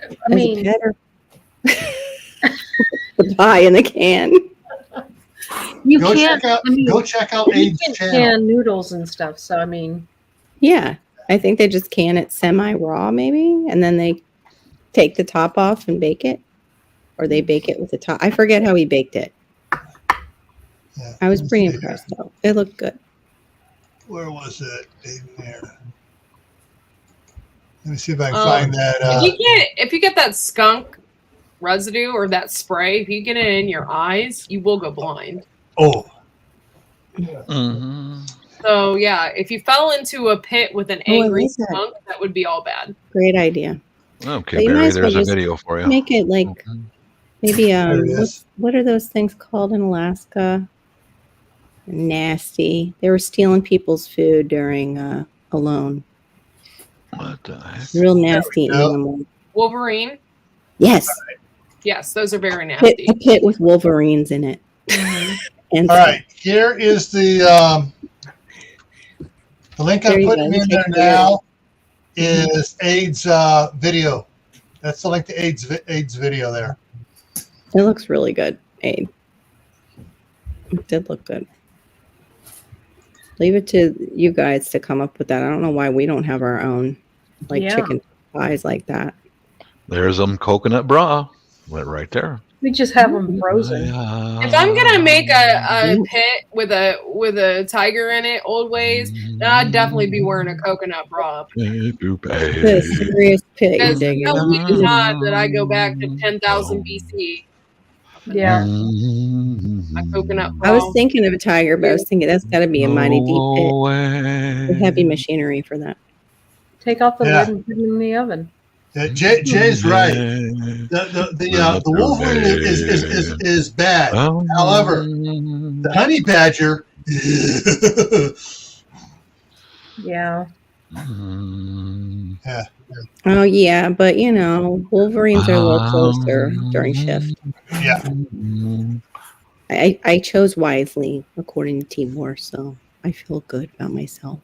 pie in the can. You go can't. Go check out Aid's channel. Can noodles and stuff. So yeah, I think they just can it semi-raw, maybe, and then they take the top off and bake it, or they bake it with the top. I forget how he baked it. Yeah, I was pretty impressed though. It looked good. Where was it? In there. Let me see if I can find that. If you get that skunk residue or that spray, if you get it in your eyes, you will go blind. Oh. Mm-hmm. So yeah, if you fell into a pit with an angry skunk, that would be all bad. Great idea. Okay, Barry, there's a video for you. Make it like maybe what are those things called in Alaska? Nasty. They were stealing people's food during Alone. What the heck? Real nasty animal. Wolverine? Yes. Yes, those are very nasty. A pit with wolverines in it. All right, here is the link I'm putting in there now is Aid's video. That's the link to Aid's video there. It looks really good, Aid. It did look good. Leave it to you guys to come up with that. I don't know why we don't have our own chicken pies like that. There's coconut bra. Went right there. We just have them frozen. If I'm gonna make a pit with a tiger in it, old ways, then I'd definitely be wearing a coconut bra. The serious pit you're Because digging. tell me not that I go back to 10,000 BC. Yeah. A coconut I was bra. thinking of a tiger, but I was thinking that's got to be a mighty deep pit with heavy machinery for that. Take off the Yeah. lid and put it in the oven. Jay's right. The Wolverine is bad. However, the honey badger. Yeah. Yeah. Oh yeah, but Wolverines are a little closer during shift. Yeah. I chose wisely according to Timor, so I feel good about myself.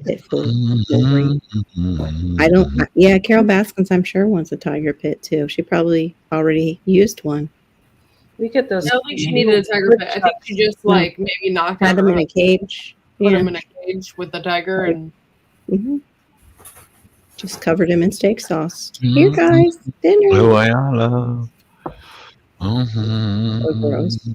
Fit for Wolverine. I don't. Yeah, Carol Baskins, I'm sure, wants a tiger pit too. She probably already used one. We get those. I don't think she needed a tiger pit. I think she just maybe knocked Had her him in up, a cage. put Yeah. him in a cage with the tiger, and Just covered him in steak sauce. Here, guys, dinner. Who I love. So gross.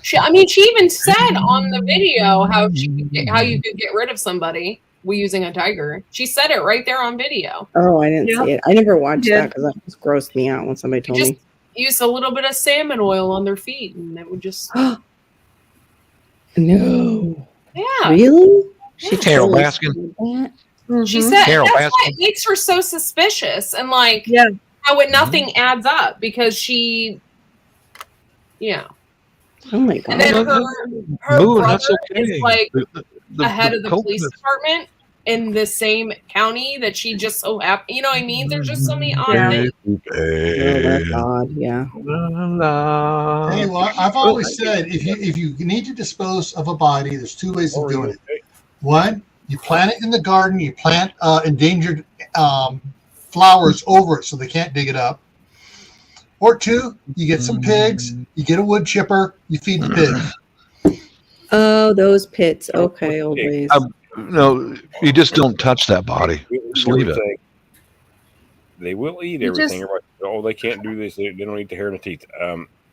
she even said on the video how you could get rid of somebody using a tiger. She said it right there on video. Oh, I didn't see it. I never watched Yeah. that because that just grossed me out when somebody told Just me. use a little bit of salmon oil on their feet, and it would just No. yeah. Really? She Carol totally Baskin. said that? She said Carol that's why Baskin. it makes her so suspicious, and how nothing adds up because she, Oh my and then god. her Moo, brother that's okay. is like The ahead of the police coconut- department in the same county that she just so happy. You know what I mean? There's just so many odd Yeah. things. Oh, that's odd. Yeah. Hey, well, I've always said if you need to dispose of a body, there's two ways of doing it. One, you plant it in the garden. You plant endangered flowers over it so they can't dig it up. Or two, you get some pigs. You get a wood chipper. You feed the pigs. Oh, those pits. Okay, old ways. No, you just don't touch that body. Just leave it. They will eat You everything. just- Oh, they can't do this. They don't eat the hair and the teeth.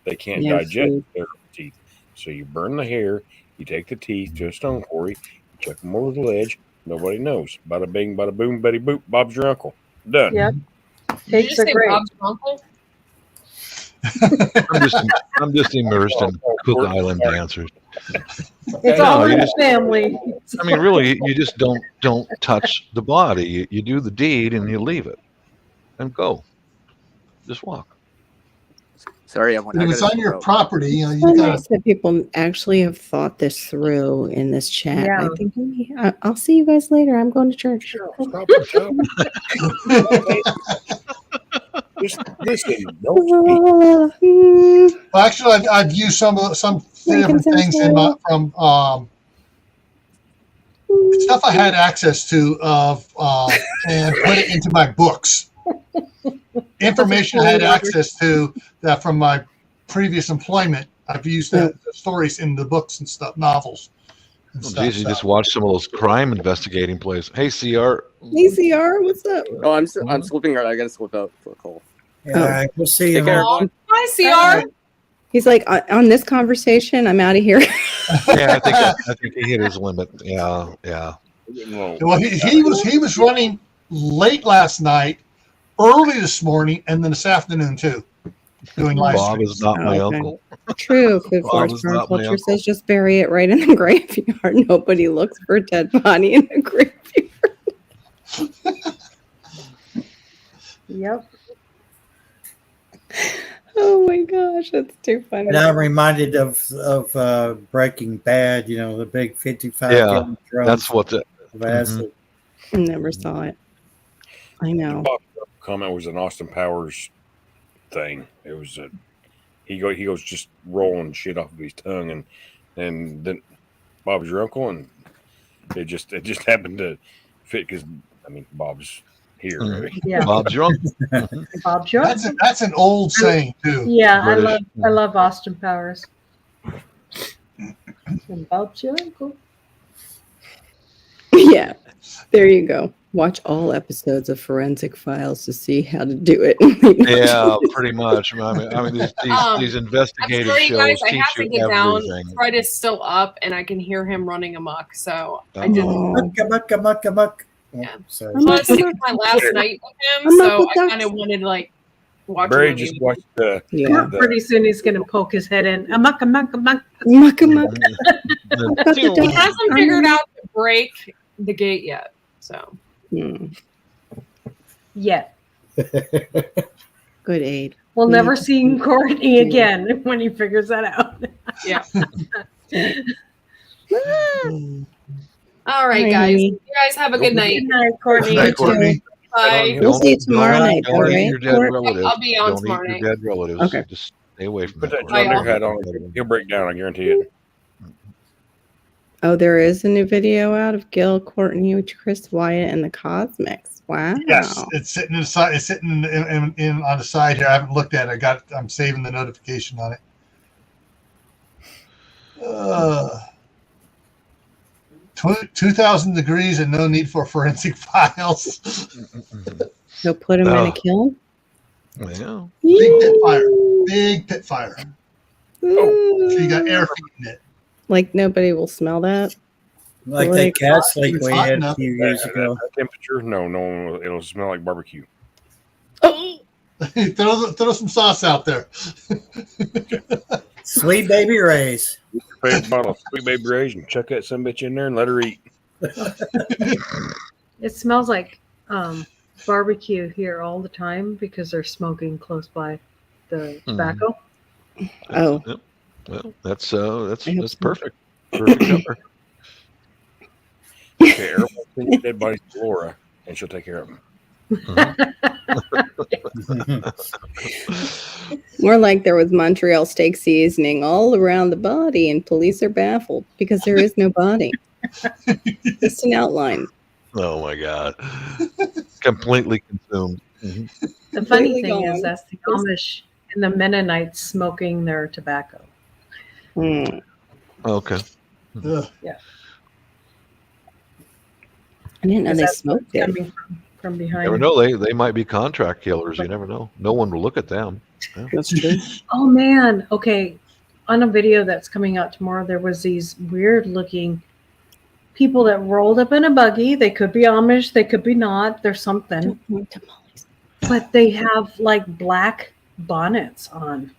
They can't Yeah, digest food. the hair and the teeth. So you burn the hair. You take the teeth to a stone quarry. You chuck them over the ledge. Nobody knows. Bada bing, bada boom, Betty boop. Bob's your uncle. Done. Yep. Did you Pigs just are say great. Bob's uncle? I'm just immersed in Cook Island dancers. It's No, all you in the just- family. I mean, really, you just don't touch the body. You do the deed and you leave it, and go. Just walk. Sorry, And if it's on your property, you So got nice that people actually have thought this through in this chat. Yeah. I think I'll see you guys later. I'm going to church. Stop it, Joe. Just listen. Don't speak. Well, actually, I've used some different things in my from stuff I had access to and put it into my books. Information I had access to that from my previous employment. I've used the stories in the books and stuff, novels. And Oh, stuff, geez, you so. just watch some of those crime investigating plays. Hey, CR. ACR, what's up? Oh, I'm slipping out. I gotta slip out for a call. Yeah, we'll see you. Take care, man. everyone. Hi, CR. He's like, on this conversation, I'm out of here. Yeah, I think he hit his limit. Yeah. Well, he was running late last night, early this morning, and then this afternoon too, doing live Bob streams. is not my Okay. uncle. True. Food Bob Forest is Farm not my Culture uncle. says just bury it right in the graveyard. Nobody looks for a dead body in a graveyard. Yep. Oh my gosh, that's too funny. And I'm reminded of Breaking Bad. You know, the big 55 Yeah, gallon drum That's what the. of acid. Never saw it. I know. Bob's comment was an Austin Powers thing. It was he goes just rolling shit off of his tongue, and then Bob's your uncle, and it just happened to fit because Bob's here. Mhm. Right? Yeah. Bob's your uncle. Bob Jones. That's an old saying too. Yeah, British. I love Austin Powers. And Bob's your uncle. Yeah, there you go. Watch all episodes of Forensic Files to see how to do it. Yeah, pretty much. I mean these investigative I'm sorry, shows guys, I teach have to you get down. everything. Fred is still up, and I can hear him running amok. So I Uh-oh. didn't. Muck. Yeah. Sorry. Plus, it was my last night with him, so I kind of wanted to like watch. Barry a movie. just watched the. Yeah. Pretty soon he's going to poke his head in. Amok. Muck. He hasn't figured out to break the gate yet. So. Yeah. Good aid. We'll never see Courtney again when he figures that out. Yeah. All right, guys. You guys have a good night. Good night, Courtney. Good night, Courtney. Bye. We'll see you tomorrow night, Don't though, eat right? your dead relatives. I'll be on Don't tomorrow eat night. your dead relatives. Okay. Just stay away from Put that. that John Deere hat on. He'll break down. I guarantee it. Oh, there is a new video out of Gil, Courtney, Chris Wyatt, and the Cosmics. Wow. Yes, it's sitting inside. It's sitting in on the side here. I haven't looked at it. I'm saving the notification on it. 2,000 degrees and no need for forensic files. So put him in a kiln? Yeah. Big pit fire. Big pit fire. Oh, so you got air feeding it. Like nobody will smell that? Like Really? that cat's like It's we hot had a enough. few years ago. That temperature? No. It'll smell like barbecue. Oh, throw some sauce out there. Sweet baby Ray's. Favorite bottle of Sweet Baby Ray's and chuck that some bitch in there and let her eat. It smells like barbecue here all the time because they're smoking close by the tobacco. oh. Yep. Well, that's so. perfect. Perfect cover. Okay, everyone send your dead bodies to Laura, and she'll take care of them. More like there was Montreal steak seasoning all around the body, and police are baffled because there is no body. Just an outline. Oh my God. Completely consumed. Mm-hmm. The funny Completely thing gone. is that's the Amish and the Mennonites smoking their tobacco. Hmm. Okay. Ugh. Yeah. I didn't know they That's smoked it. coming from You behind. never know. They might be contract killers. You never know. No one will look at them. Yeah. That's true. Oh man. Okay. On a video that's coming out tomorrow, there was these weird looking people that rolled up in a buggy. They could be Amish, they could be not. There's something. But they have like black bonnets on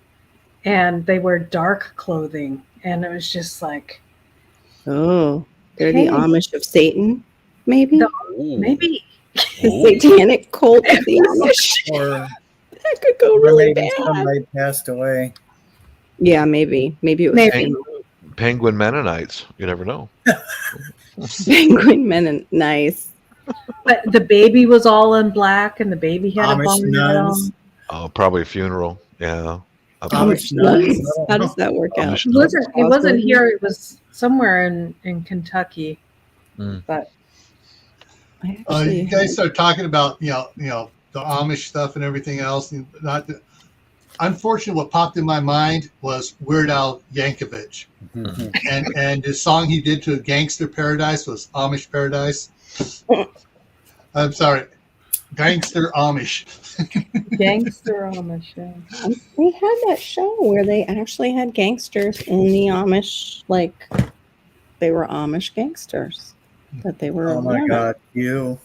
and they wear dark clothing. And it was just like, Oh, they're Hey. the Amish of Satan, maybe? maybe. The satanic cult of the Amish. Or That could go or really maybe bad. somebody passed away. Yeah, maybe. Maybe it was Maybe. Penguin Mennonites. You never know. Penguin Men. Nice. But the baby was all in black and the baby had a Amish bonnet on. nuns. Oh, probably a funeral. Yeah. Amish nuns. nuns. How does that work out? Amish It wasn't here, it was somewhere in Kentucky. Mm. But I actually You guys start talking about the Amish stuff and everything else. Unfortunately, what popped in my mind was Weird Al Yankovic, and the song he did to Gangster Paradise was Amish Paradise. I'm sorry, Gangster Amish. Gangster Amish, yeah. They had that show where they actually had gangsters in the Amish, like they were Amish gangsters. But they were. Oh my yeah. God, you.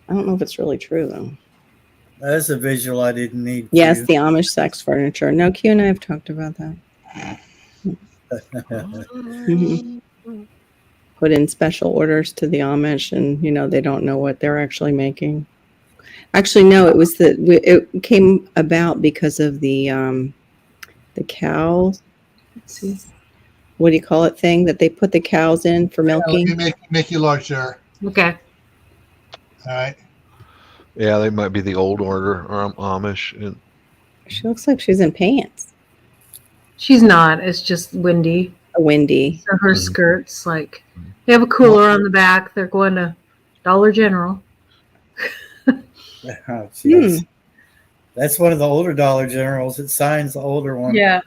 I don't know if it's really true though. That's a visual I didn't need. Yes, to. the Amish sex furniture. No, Q and I have talked about that. Mhm. Put in special orders to the Amish, and they don't know what they're actually making. Actually, no, it was it came about because of the cows. Let's see. What do you call it? Thing that they put the cows in for milking. Let me make you large there. Okay. All right. Yeah, they might be the old order or Amish. And She looks like she's in pants. She's not. It's just windy. A windy. So her skirts, like, they have a cooler on the back. They're going to Dollar General. Oh, geez. That's one of the older Dollar Generals. It signs the older one. Yeah.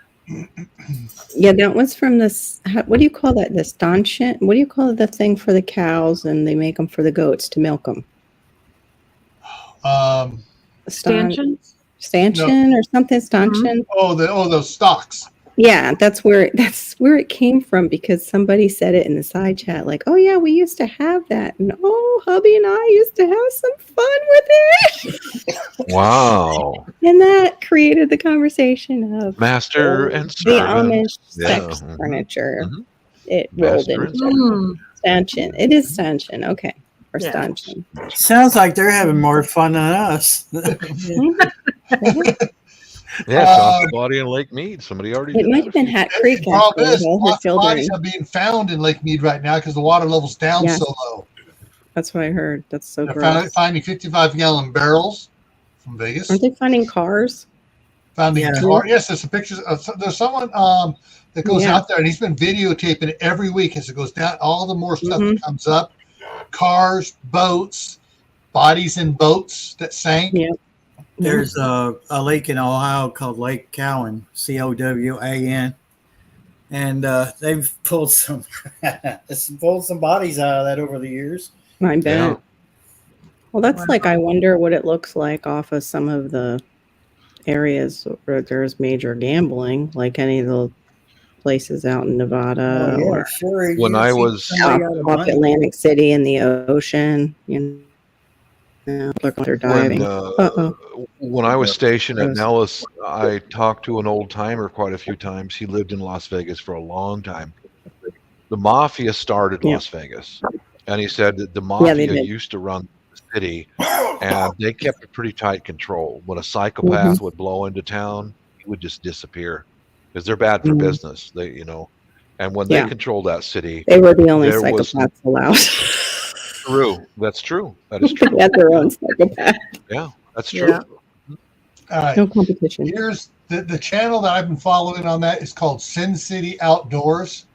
Yeah, that was from this. What do you call that? The stanchion? What do you call the thing for the cows and they make them for the goats to milk them? Stanchion? Stanchion or something. Stanchion. Those stocks. Yeah, that's where it came from, because somebody said it in the side chat, like, "Oh yeah, we used to have that, and oh, hubby and I used to have some fun with it." Wow. And that created the conversation of Master and the servant. Amish Yeah. sex furniture. Mhm. It rolled Master into and stanchion. It is stanchion, okay, or Yeah. stanchion. Sounds like they're having more fun than us. Yeah, found the body in Lake Mead. Somebody already It did might that have been Hat Creek. The problem Actually, is, with all her lots of bodies children. are being found in Lake Mead right now because the water level's down Yes. so low. That's what I heard. That's so They're gross. finding 55-gallon barrels from Vegas. Aren't they finding cars? Finding Yeah. car. Yes, there's some pictures. There's someone that goes out there, and he's been videotaping it every week as it goes down. All the more stuff that comes up: cars, boats, bodies in boats that sank. Yeah. There's a lake in Ohio called Lake Cowan, Cowan, and they've pulled some bodies out of that over the years. I bet. Yeah. Well, that's like, I wonder what it looks like off of some of the areas where there's major gambling, like any of the places out in Nevada or sure. When I was off Atlantic City in the ocean, they're diving. When I was stationed at Gross. Nellis, I talked to an old timer quite a few times. He lived in Las Vegas for a long time. The mafia started Las Vegas, and he said that the mafia used to run the city, and they kept a pretty tight control. When a psychopath would blow into town, he would just disappear because they're bad for business. And when they controlled that city, they were the only psychopaths allowed. True. That's true. That is true. They had their own psychopath. Yeah, that's true. Yeah. All right. No competition. Here's the channel that I've been following on that is called Sin City Outdoors,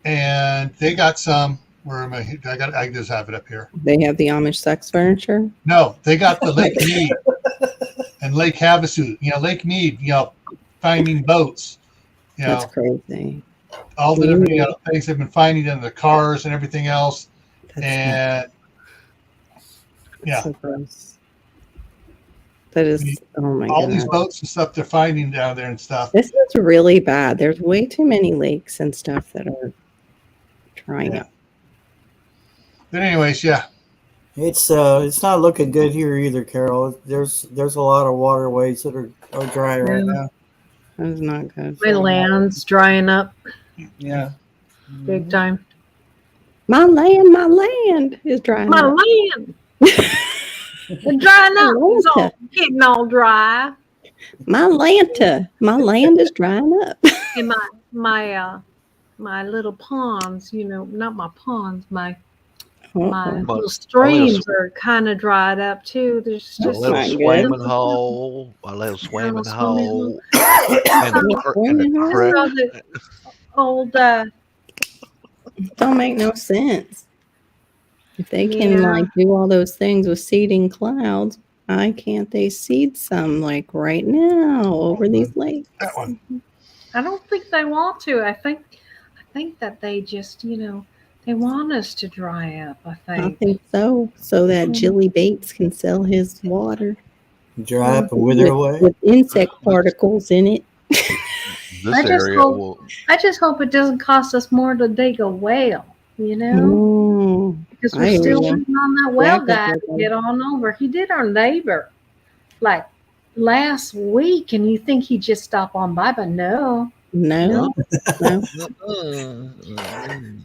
and they got some. Where am I? I just have it up here. They have the Amish sex furniture. No, they got the Lake Mead and Lake Havasu. Lake Mead. Finding boats. That's crazy. All the different things they've been finding in the cars and everything else. So gross. That is, oh my god. All these boats and stuff they're finding down there and stuff. This is really bad. There's way too many lakes and stuff that are drying up. But anyways, it's not looking good here either, Carol. There's a lot of waterways that are dry right now. That's not good. My land's drying up Yeah. big time. My land is drying My up. land. It's drying up. It's all getting all dry. My land is drying up. And my little ponds, not my ponds, my little streams are kind of dried up too. There's a just little swimming hole, a little swimming hole, and a creek. Old don't make no sense. If they can do all those things with seeding clouds, why can't they seed some like right now over these lakes? that one. I don't think they want to. I think that they just, they want us to dry up, I I think so that Jilly Bates can sell his water. Dry up and wither away. With insect particles in it. This area will. I just hope it doesn't cost us more to dig a well, because we're still waiting on that well guy to get on over. He did our neighbor like last week, and you think he'd just stop on by, but no.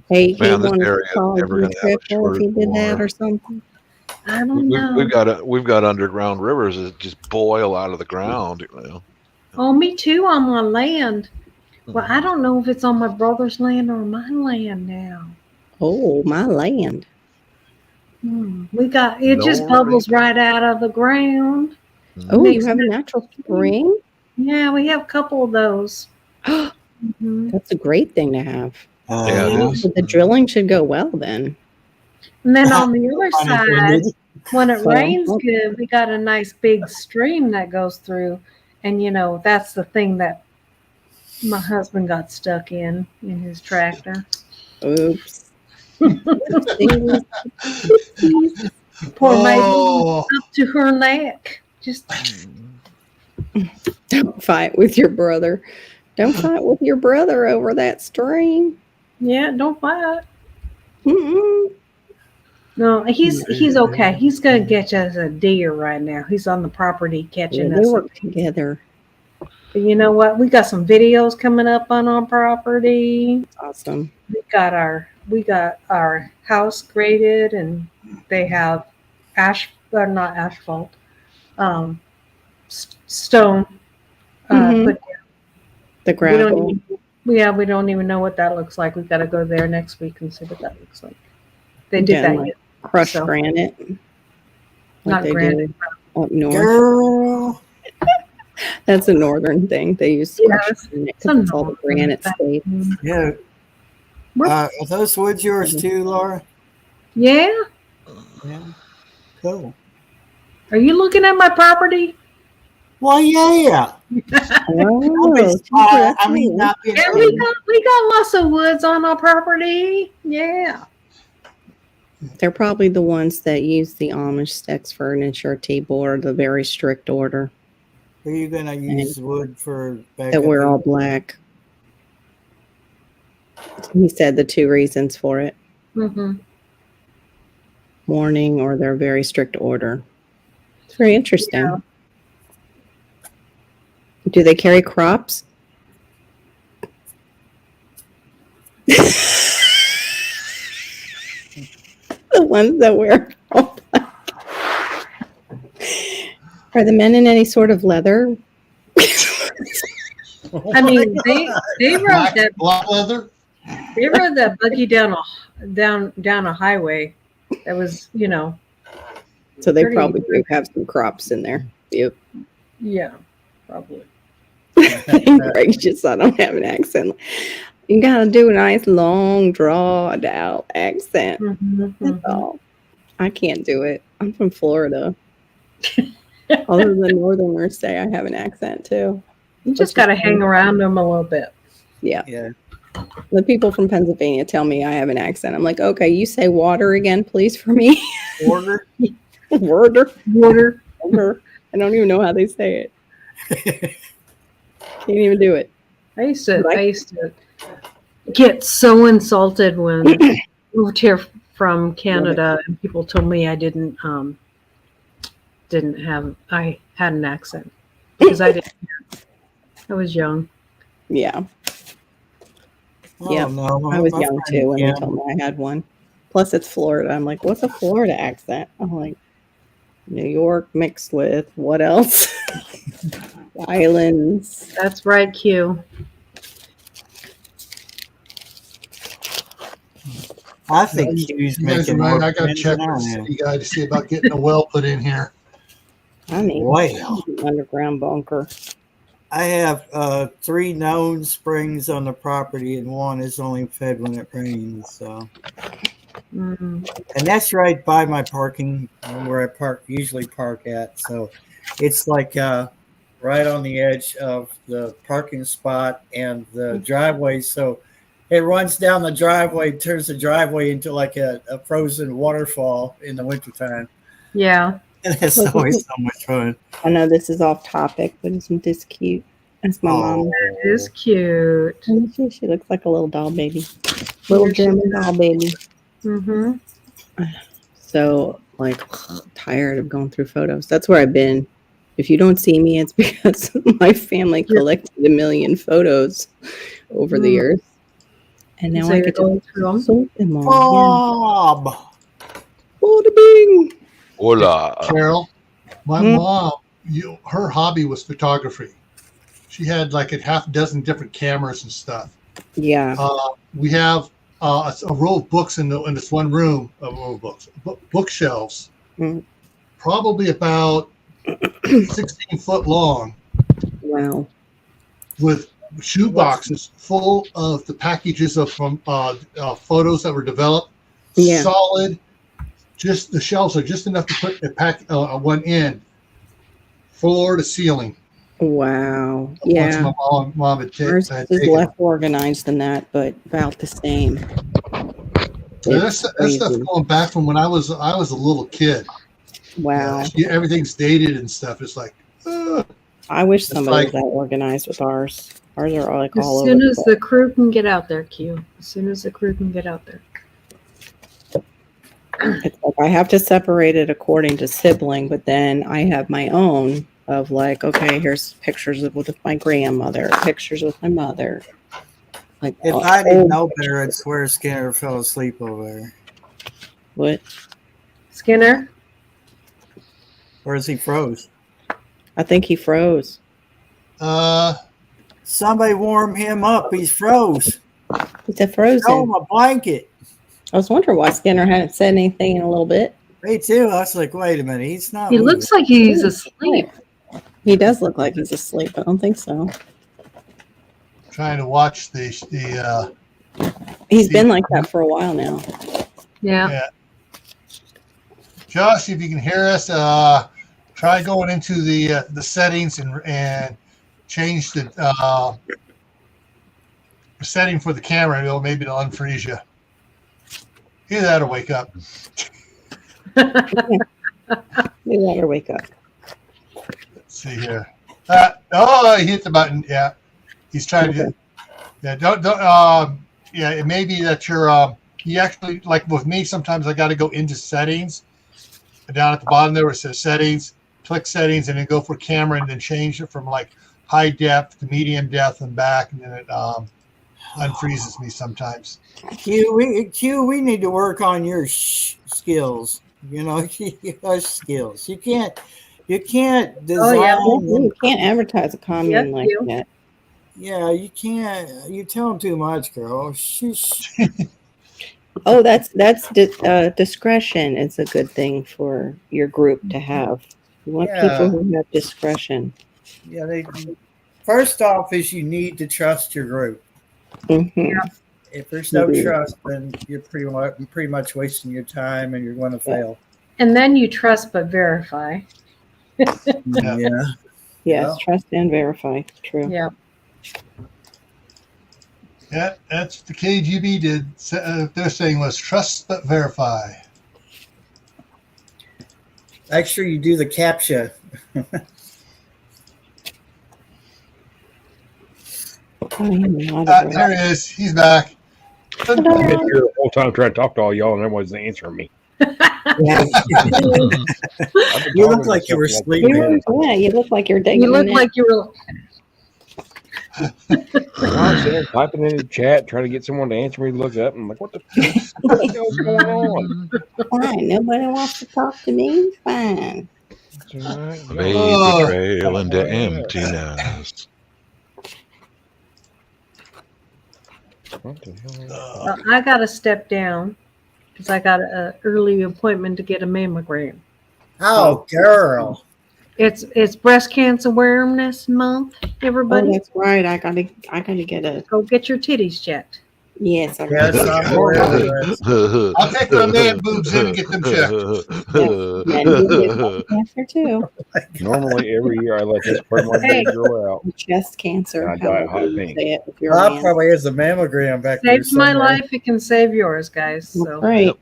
Hey, he wanted to call you triple if he did that or something. I don't know. We've got underground rivers that just boil out of the ground. Oh, me too on my land. Well, I don't know if it's on my brother's land or my land now. Oh, my land. We got it. Just bubbles right out of the ground. Oh, you have a natural spring? Yeah, we have a couple of those. That's a great thing to have. Yeah, the drilling should go well then. And then on the other side, when it rains good, we got a nice big stream that goes through. And, that's the thing that my husband got stuck in his tractor. Oops. Poor lady up to her neck. Just Don't fight with your brother. Don't fight with your brother over that stream. yeah, don't fight. Mm-mm. No, he's okay. He's gonna catch us a deer right now. He's on the property catching They us. work together. But you know what? We got some videos coming up on our property. Awesome. We got our house graded, and they have not asphalt, stone. Mhm. Put The gravel. we don't even know what that looks like. We've got to go there next week and see what that looks like. They did Done that. like crushed so. granite. Not they granite. do up north. Girl. That's a northern thing. They use crushed granite because it's all the granite state. Yeah. Are those woods yours too, Laura? Yeah. Yeah. Cool. Are you looking at my property? Well, yeah. Oh, I mean, not being Yeah, we got lots of woods on our property. Yeah. they're probably the ones that use the Amish sticks furniture table or the very strict order. Are you going to use wood for That we're all black. He said the two reasons for it. Mm-hmm. Mourning or their very strict order. It's very interesting. Yeah. Do they carry crops? The ones that wear all black. Are the men in any sort of leather? I mean, they rode that black leather. They rode that buggy down a highway. That was, So they pretty probably do have some crops in there. Yep. Yeah, probably. Gracious, I don't have an accent. You gotta do a nice long drawn out accent. That's all. I can't do it. I'm from Florida. Other than Northerners say I have an accent too. You just got to hang around them a little bit. Yeah. Yeah. The people from Pennsylvania tell me I have an accent. I'm like, okay, you say water again, please, for me. Order. Water. Water. I don't even know how they say it. Can't even do it. I used to get so insulted when I moved here from Canada and people told me I had an accent because I didn't. I was young. Yeah. Oh, Yeah. no. I was young too when they told me I had one. Plus it's Florida. I'm like, what's a Florida accent? I'm like, New York mixed with what else? Islands. That's right, Q. I think Q's making more I got to friends check than I with the am. city guy to see about getting a well put in here. I mean, Wow. underground bunker. I have 3 known springs on the property, and one is only fed when it rains. So, and that's right by my parking where I usually park at. So, it's like right on the edge of the parking spot and the driveway. So, it runs down the driveway, turns the driveway into like a frozen waterfall in the wintertime. Yeah. And it's always so much fun. I know this is off topic, but isn't this cute? That's my mom. That is cute. She looks like a little doll baby. Little German doll baby. Mm-hmm. So, like, tired of going through photos. That's where I've been. If you don't see me, it's because my family collected a million photos over the years. And now I get to sort them all. Bob! Bada bing! Hola. Carol, my mom, her hobby was photography. She had like a half dozen different cameras and stuff. Yeah. We have a row of books in this one room, a row of books, bookshelves, probably about 16 foot long. Wow. With shoe boxes full of the packages of photos that were developed. Yeah. Solid. Just the shelves are just enough to put a pack on one end, floor to ceiling. Wow. Once Yeah. my mom had Ours is less organized than that, but about the same. It's That stuff crazy. going back from when I was a little kid. Wow. Yeah, everything's dated and stuff. It's like, I wish It's somebody like- was that organized with ours. Ours are all like As all soon over. as the crew can get out there, Q. As soon as the crew can get out there. It's like I have to separate it according to sibling, but then I have my own of like, okay, here's pictures with my grandmother, pictures with my mother. Like If I didn't know better, I'd swear Skinner fell asleep over there. what? Skinner? Or is he froze? I think he froze. Somebody warm him up. He's froze. He's a frozen. Throw him a blanket. I was wondering why Skinner hadn't said anything in a little bit. Me too. I was like, wait a minute. He's not. He moving. looks like he's asleep. He does look like he's asleep. I don't think so. trying to watch the He's been like that for a while now. Yeah. Josh, if you can hear us, try going into the settings and change the setting for the camera. Maybe it'll unfreeze you. Either that or wake up. You let her wake up. Let's see here. He hit the button. Yeah, he's trying to. Yeah, don't. Yeah, it may be that you're. You actually, like with me, sometimes I got to go into settings. And down at the bottom there, where it says settings. Click settings, and then go for camera, and then change it from like high depth to medium depth and back, and then it unfreezes me sometimes. Q, we need to work on your skills. You know, your skills. You can't design. You can't advertise a commune like that. Yeah, you can't. You tell them too much, girl. Shush. Oh, that's discretion. It's a good thing for your group to have. You want people who have discretion. Yeah, first off is you need to trust your group. Mm-hmm. If there's no trust, then you're pretty much wasting your time and you're going to fail. And then you trust but verify. Yeah. Yes, trust and verify. True. Yeah. Yeah, that's what the KGB did. Their saying was trust but verify. Make sure you do the CAPTCHA. There he is. He's back. I've been here the whole time trying to talk to all y'all, and everyone's answering me. Yeah. You look like you were sleeping. Yeah, you look like you're digging. You look like you were. I'm sitting there typing in the chat, trying to get someone to answer me. Look up, and I'm like, what the hell's going on? Fine. Nobody wants to talk to me. Fine. Baby trail into emptiness. I got to step down because I got an early appointment to get a mammogram. Oh, girl. It's Breast Cancer Awareness Month, everybody. Oh, that's right. I gotta get a. Go get your titties checked. Yes, I'll take my man boobs in and get them checked. Cancer too. Normally, every year I let this part of my baby grow out. Chest cancer. And I dye it hot pink. Say it if you're a Bob man. probably has a mammogram back there. Saves my somewhere. life. It can save yours, guys. So. Right.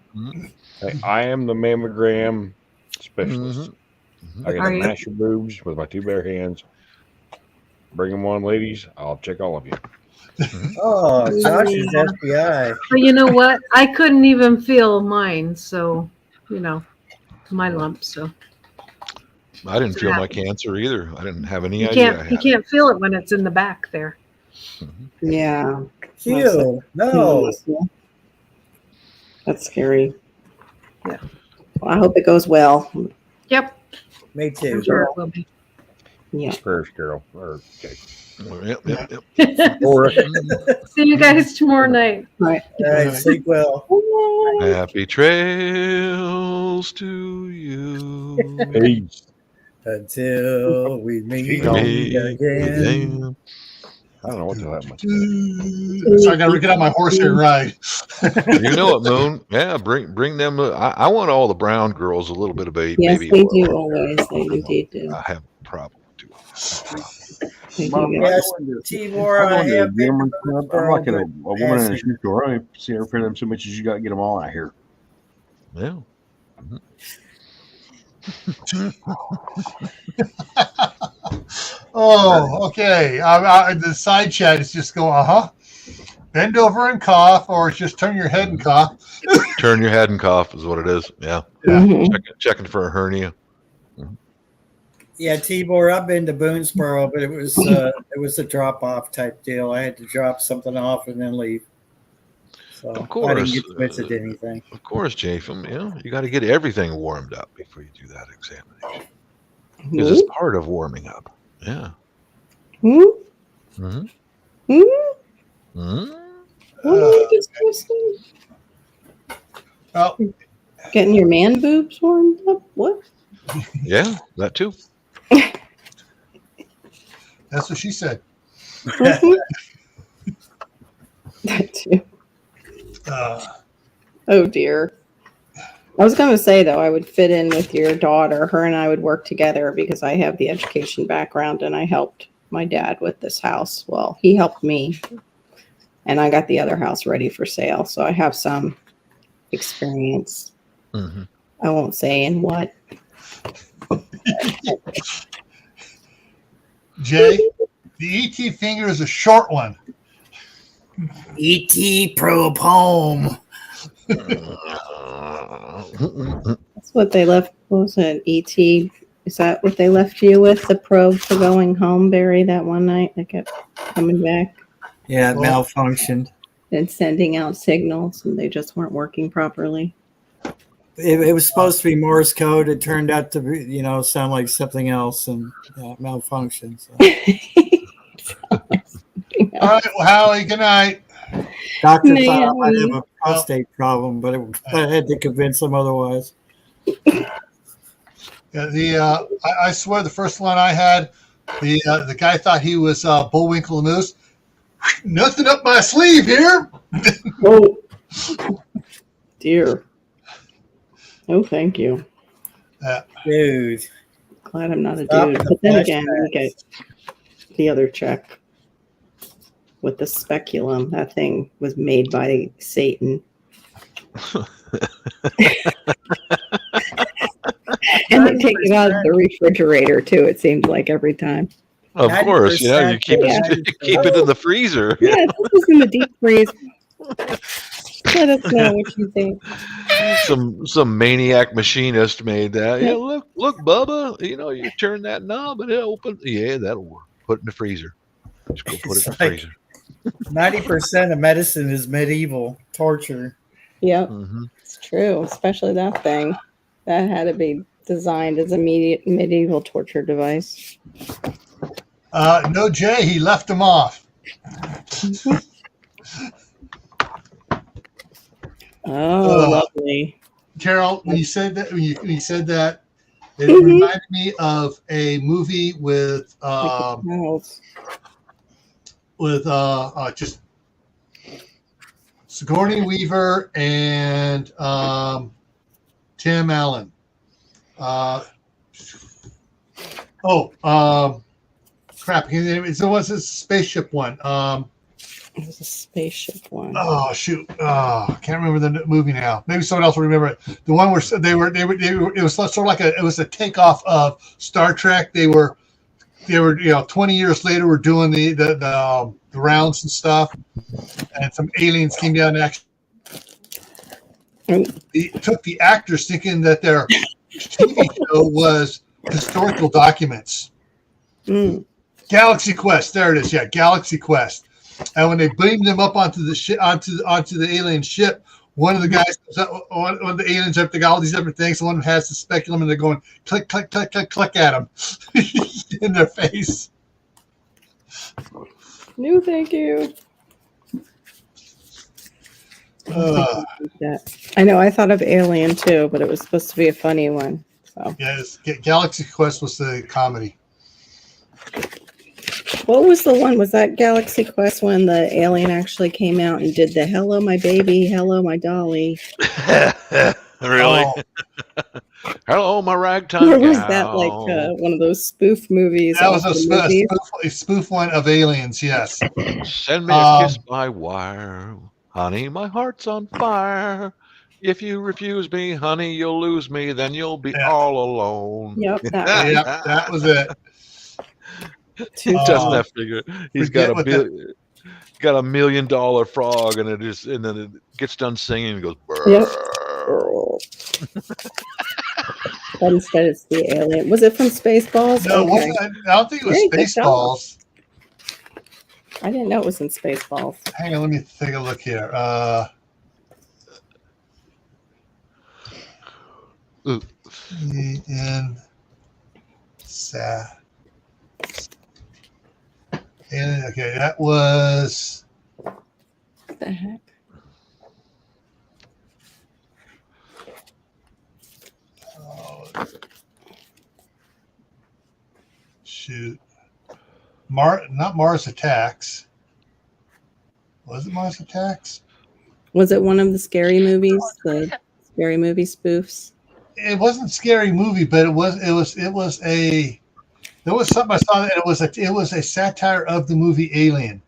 Hey, I am the mammogram specialist. I Are got to you? mash your boobs with my two bare hands. Bring them on, ladies. I'll check all of you. Oh, Josh is FBI. But you know what? I couldn't even feel mine. So, my lump. So I didn't feel my cancer either. I didn't have any you idea. I can't had you can't feel it when it's in the back there. Yeah. Q, no. That's scary. Yeah. Well, I hope it goes well. Yep. Me too. I'm sure it will be. Yeah. Prayers, Carol. Okay. Yep. Or See you guys tomorrow night. Right. All right, sleep well. Happy trails to you. peace. Until we meet Meet again. I don't know what the hell happened. So I got to get on my horse here and ride. You know it, Moon. Yeah, bring them. I want all the brown girls a little bit of baby. Yes, baby they oil. do always. They indeed do. I have a problem doing that. Thank Mom, you, I guys. Yes, go into- T-Bor, I go I into a have been gentleman's to club. I'm Boonesboro, like a but woman in a passing. shoe store. I see her for them so much as you got to get them all out here. Yeah. Oh, okay. The side chat is just go, bend over and cough, or just turn your head and cough. Turn your head and cough is what it is. Yeah. Mhm. Checking for a hernia. Yeah, T-Bor, I've been to Boonesboro, but it was a drop-off type deal. I had to drop something off and then leave. So Of I course. didn't get to visit anything. Of course, Japham. You got to get everything warmed up before you do that examination. Because it's part of warming up. Yeah. Mm-hmm. Mm-hmm. What are we discussing? Oh, Getting your man boobs warmed up? What? Yeah, that too. that's what she said. Mhm. That too. Oh dear. I was going to say, though, I would fit in with your daughter. Her and I would work together because I have the education background and I helped my dad with this house. Well, he helped me and I got the other house ready for sale. So I have some experience. Mm-hmm. I won't say in what. Jay, the ET finger is a short one. E.T. probe home. That's what they left. What was it? E.T. Is that what they left you with? The probe for going home, Barry, that one night that kept coming back Yeah, it malfunctioned. and sending out signals and they just weren't working properly. It was supposed to be Morse code. It turned out to be, sound like something else and it malfunctioned. So. All right, well, Howie, good night. Doctor thought I might have a prostate problem, but I had to convince him otherwise. Yeah, I swear the first one I had, the guy thought he was Bullwinkle the Moose. Nothing up my sleeve here. Oh, dear. No, thank you. Dude. Glad I'm not a Stop dude. the But then again, we flashbacks. get the other check with the speculum. That thing was made by Satan. And they take it out of the refrigerator too, it seems like every time. Of course, you keep Yeah. it in the freezer. Yeah, this is in the deep freeze. Let us know what you think. Some maniac machinist made that. Yeah, look, Bubba. You turn that knob and it opens. Yeah, that'll work. Put it in the freezer. Just go put it in the freezer. 90% of medicine is medieval torture. Yep, Mm-hmm. it's true. Especially that thing. That had to be designed as a medieval torture device. No, Jay, he left him off. Oh, lovely. Carol, when you said that, it reminded me of a movie with just Sigourney Weaver and Tim Allen. Crap! It was a spaceship one. It was a spaceship one. Oh shoot! I can't remember the movie now. Maybe someone else will remember it. The one where they were. It was sort of like it was a takeoff of Star Trek. They were 20 years later. We're doing the rounds and stuff, and some aliens came down. They took the actors thinking that their TV show was historical documents. Galaxy Quest. There it is. Yeah, Galaxy Quest. And when they beamed them up onto the ship, onto the alien ship, one of the guys, one of the aliens, up, they got all these different things. The one has the speculum, and they're going click, click, click, click, click at them in their face. No, thank you. I know. I thought of Alien too, but it was supposed to be a funny one. So yes, Galaxy Quest was the comedy. what was the one? Was that Galaxy Quest when the alien actually came out and did the "Hello, my baby, hello, my dolly"? Really? Hello, my ragtime Or was gal. that like one of those spoof movies? That was movies? a spoof one of Aliens, yes. Send me a kiss by wire. Honey, my heart's on fire. If you refuse me, honey, you'll lose me. Then you'll be all alone. Yep, that was it. He does that figure. He's got a got $1 million frog, and then it gets done singing and goes. Yep. But instead, it's the alien. Was it from Spaceballs? No, okay. I don't think it was Spaceballs. I didn't know it was in Spaceballs. Hang on, let me take a look here. Okay, that was. What the heck? Shoot. Not Mars Attacks. Was it Mars Attacks? Was it one of the scary movies? The scary movie spoofs? It wasn't Scary Movie, but there was something I saw, and it was a satire of the movie Alien.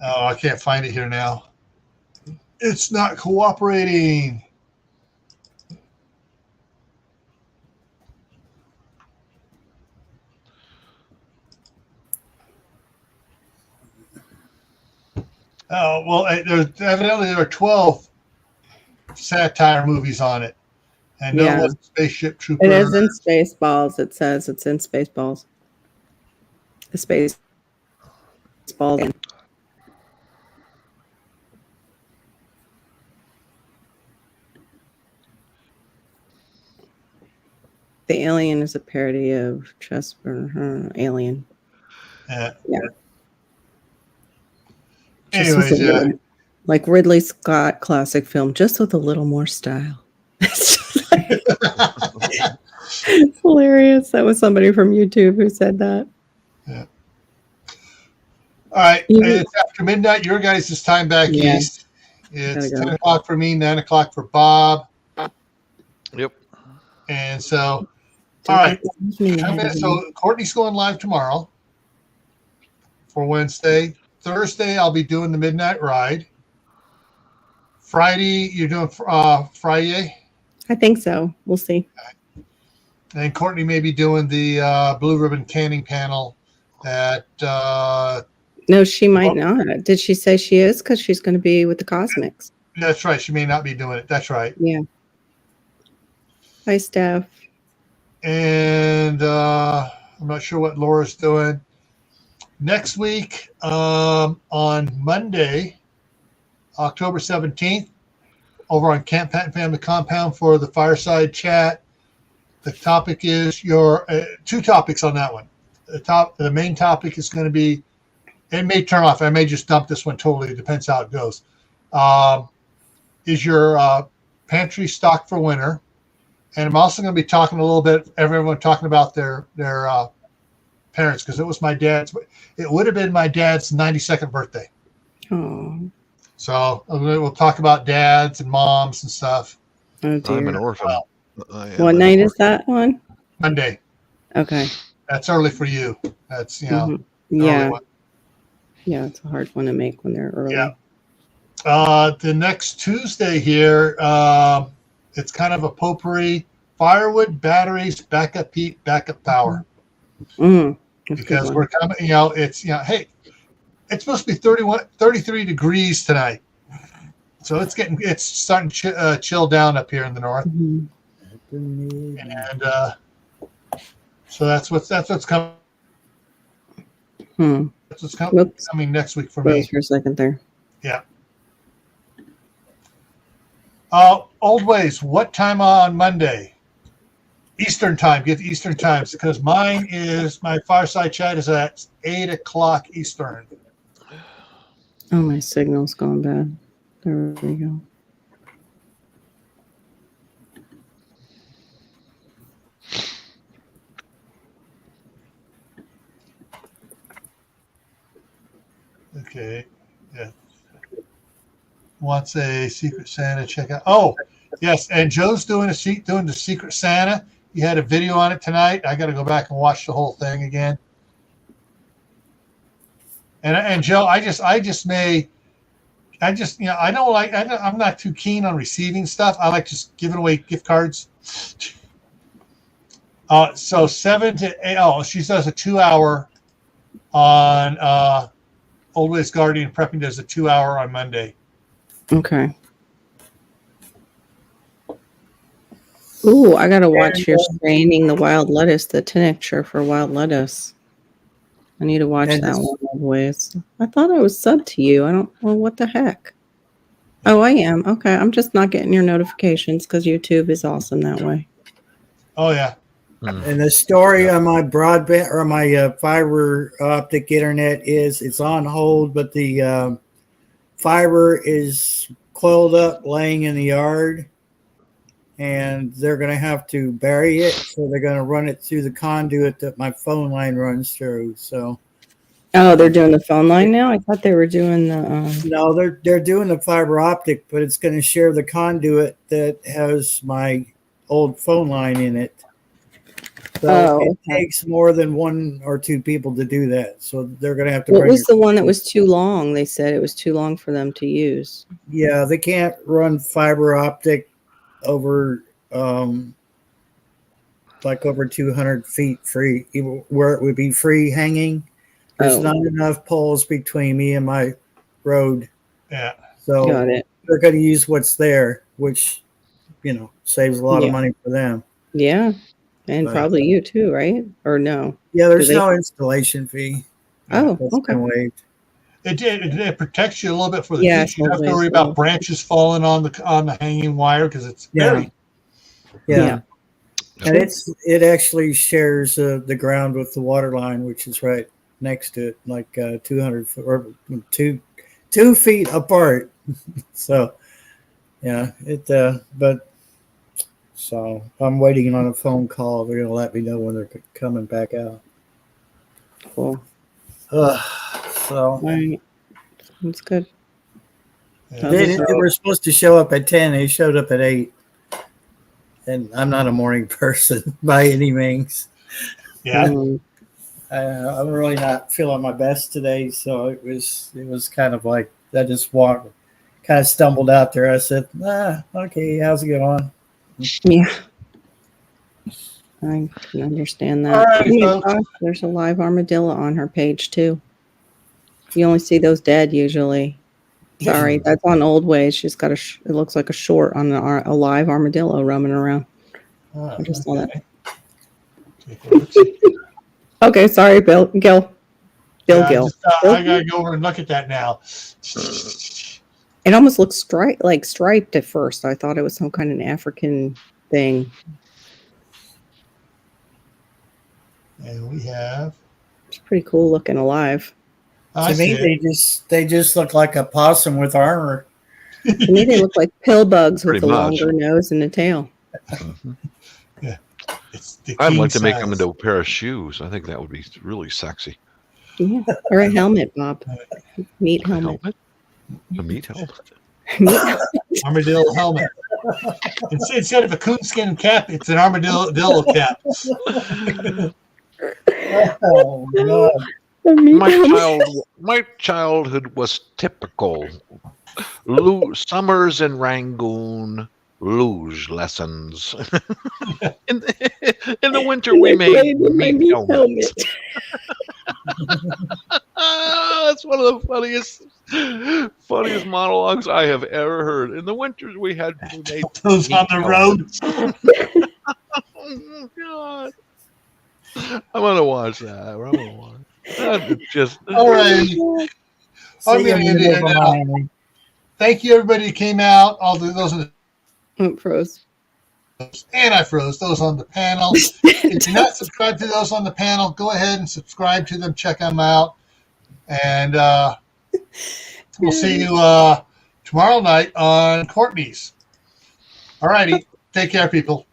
Oh, I can't find it here now. It's not cooperating. Oh, well, evidently there are 12 satire movies on it. And no one Spaceship Trooper. It is in Spaceballs. It says it's in Spaceballs. The Spaceballs. The Alien is a parody of Alien. Yeah. Anyways, like Ridley Scott classic film, just with a little more style. It's hilarious. That was somebody from YouTube who said that. Yeah. All right. It's after midnight. Your guys' time back east. It's 10 o'clock for me, 9 o'clock for Bob. Yep. And so, all right. So Courtney's going live tomorrow for Wednesday. Thursday, I'll be doing the Midnight Ride. Friday, you're doing Friday? I think so. We'll see. And Courtney may be doing the Blue Ribbon Canning panel at... no, she might not. Did she say she is? Because she's going to be with the Cosmics. That's right. She may not be doing it. That's right. Yeah. Hi, Steph. And I'm not sure what Laura's doing. Next week, on Monday, October 17th, over on Camp Patton Family Compound for the Fireside Chat. The topic is your two topics on that one. The main topic is going to be, it may turn off. I may just dump this one totally. It depends how it goes. Is your pantry stocked for winter? And I'm also going to be talking a little bit, everyone talking about their parents, because it was my dad's. It would have been my dad's 92nd birthday. Oh. So we'll talk about dads and moms and stuff. Oh dear. I'm an orphan. What night is that one? Monday. Okay. That's early for you. That's yeah. Yeah, it's a hard one to make when they're early. Yeah. The next Tuesday here, it's kind of a potpourri: firewood, batteries, backup heat, backup power. Because we're coming, it's, hey, it's supposed to be 33 degrees tonight. So it's starting to chill down up here in the north. And so that's what's coming. That's what's coming next week for me. For a second there. Yeah. Old ways. What time on Monday? Eastern time. Get Eastern times, because my Fireside Chat is at 8 o'clock Eastern. Oh, my signal's gone bad. There we go. Okay. Yeah. Wants a Secret Santa checkout. Oh, Yes, and Joe's doing the Secret Santa. He had a video on it tonight. I got to go back and watch the whole thing again. And Joe, I don't like. I'm not too keen on receiving stuff. I like just giving away gift cards. So 7 to 8. Oh, she does a 2-hour on Old Ways Guardian. Prepping does a 2-hour on Monday. Okay. Ooh, I gotta watch your straining the wild lettuce, the tincture for wild lettuce. I need to watch that one always. I thought I was subbed to you. Well, what the heck? Oh, I am. Okay. I'm just not getting your notifications because YouTube is awesome that way. Oh, yeah. And the story on my broadband or my fiber optic internet it's on hold, but the fiber is coiled up laying in the yard, and they're going to have to bury it. So they're going to run it through the conduit that my phone line runs through. So, oh, they're doing the phone line now? I thought they were doing the. No, they're doing the fiber optic, but it's going to share the conduit that has my old phone line in it. So it takes more than 1 or 2 people to do that. So they're going to have to. What was the one that was too long? They said it was too long for them to use. Yeah, they can't run fiber optic over like over 200 feet free, where it would be free hanging. There's not enough poles between me and my road. Yeah. So got it. They're going to use what's there, which saves a lot of money for them. Yeah. And probably you too, right? Or no? Yeah, there's no installation fee. Oh, That's okay. been waived. It protects you a little bit for the future. You don't have to worry about branches falling on the hanging wire because it's buried. Yeah. And it actually shares the ground with the water line, which is right next to it, like 200 foot or 2 feet apart. So yeah, but so I'm waiting on a phone call. They're gonna let me know when they're coming back out. Cool. So right. That's good. Yeah. They were supposed to show up at 10. They showed up at 8. And I'm not a morning person by any means. Yeah. I'm really not feeling my best today, so it was kind of like I just kind of stumbled out there. I said, okay, how's it going? Yeah. I can understand that. All right, gosh, there's a live armadillo on her page too. You only see those dead usually. Sorry, that's on Old Ways. She's got it looks like a short on a live armadillo roaming around. I just saw that. Okay, sorry, Gil. Gil. I gotta go over and look at that now. It almost looks striped at first. I thought it was some kind of an African thing. And we have. It's pretty cool looking alive. To me, they just look like a possum with armor. To me, they look like pill bugs with Pretty a much. longer nose and a tail. Yeah, I'd like to make them into a pair of shoes. I think that would be really sexy. Yeah, or a helmet, Bob. Meat helmet. A meat helmet. Armadillo helmet. Instead of a coonskin cap, it's an armadillo cap. Oh, God. My childhood was typical. Summers in Rangoon, luge lessons. in the winter, we made meat helmets. That's one of the funniest monologues I have ever heard. In the winters, we made those on the road. Oh, God. I'm gonna watch that. I'm gonna watch. Just all right. I'm gonna end it now. Thank you, everybody who came out. All those on the froze. And I froze those on the panel. If you're not subscribed to those on the panel, go ahead and subscribe to them. Check them out, and we'll see you tomorrow night on Courtney's. All righty. Take care, people.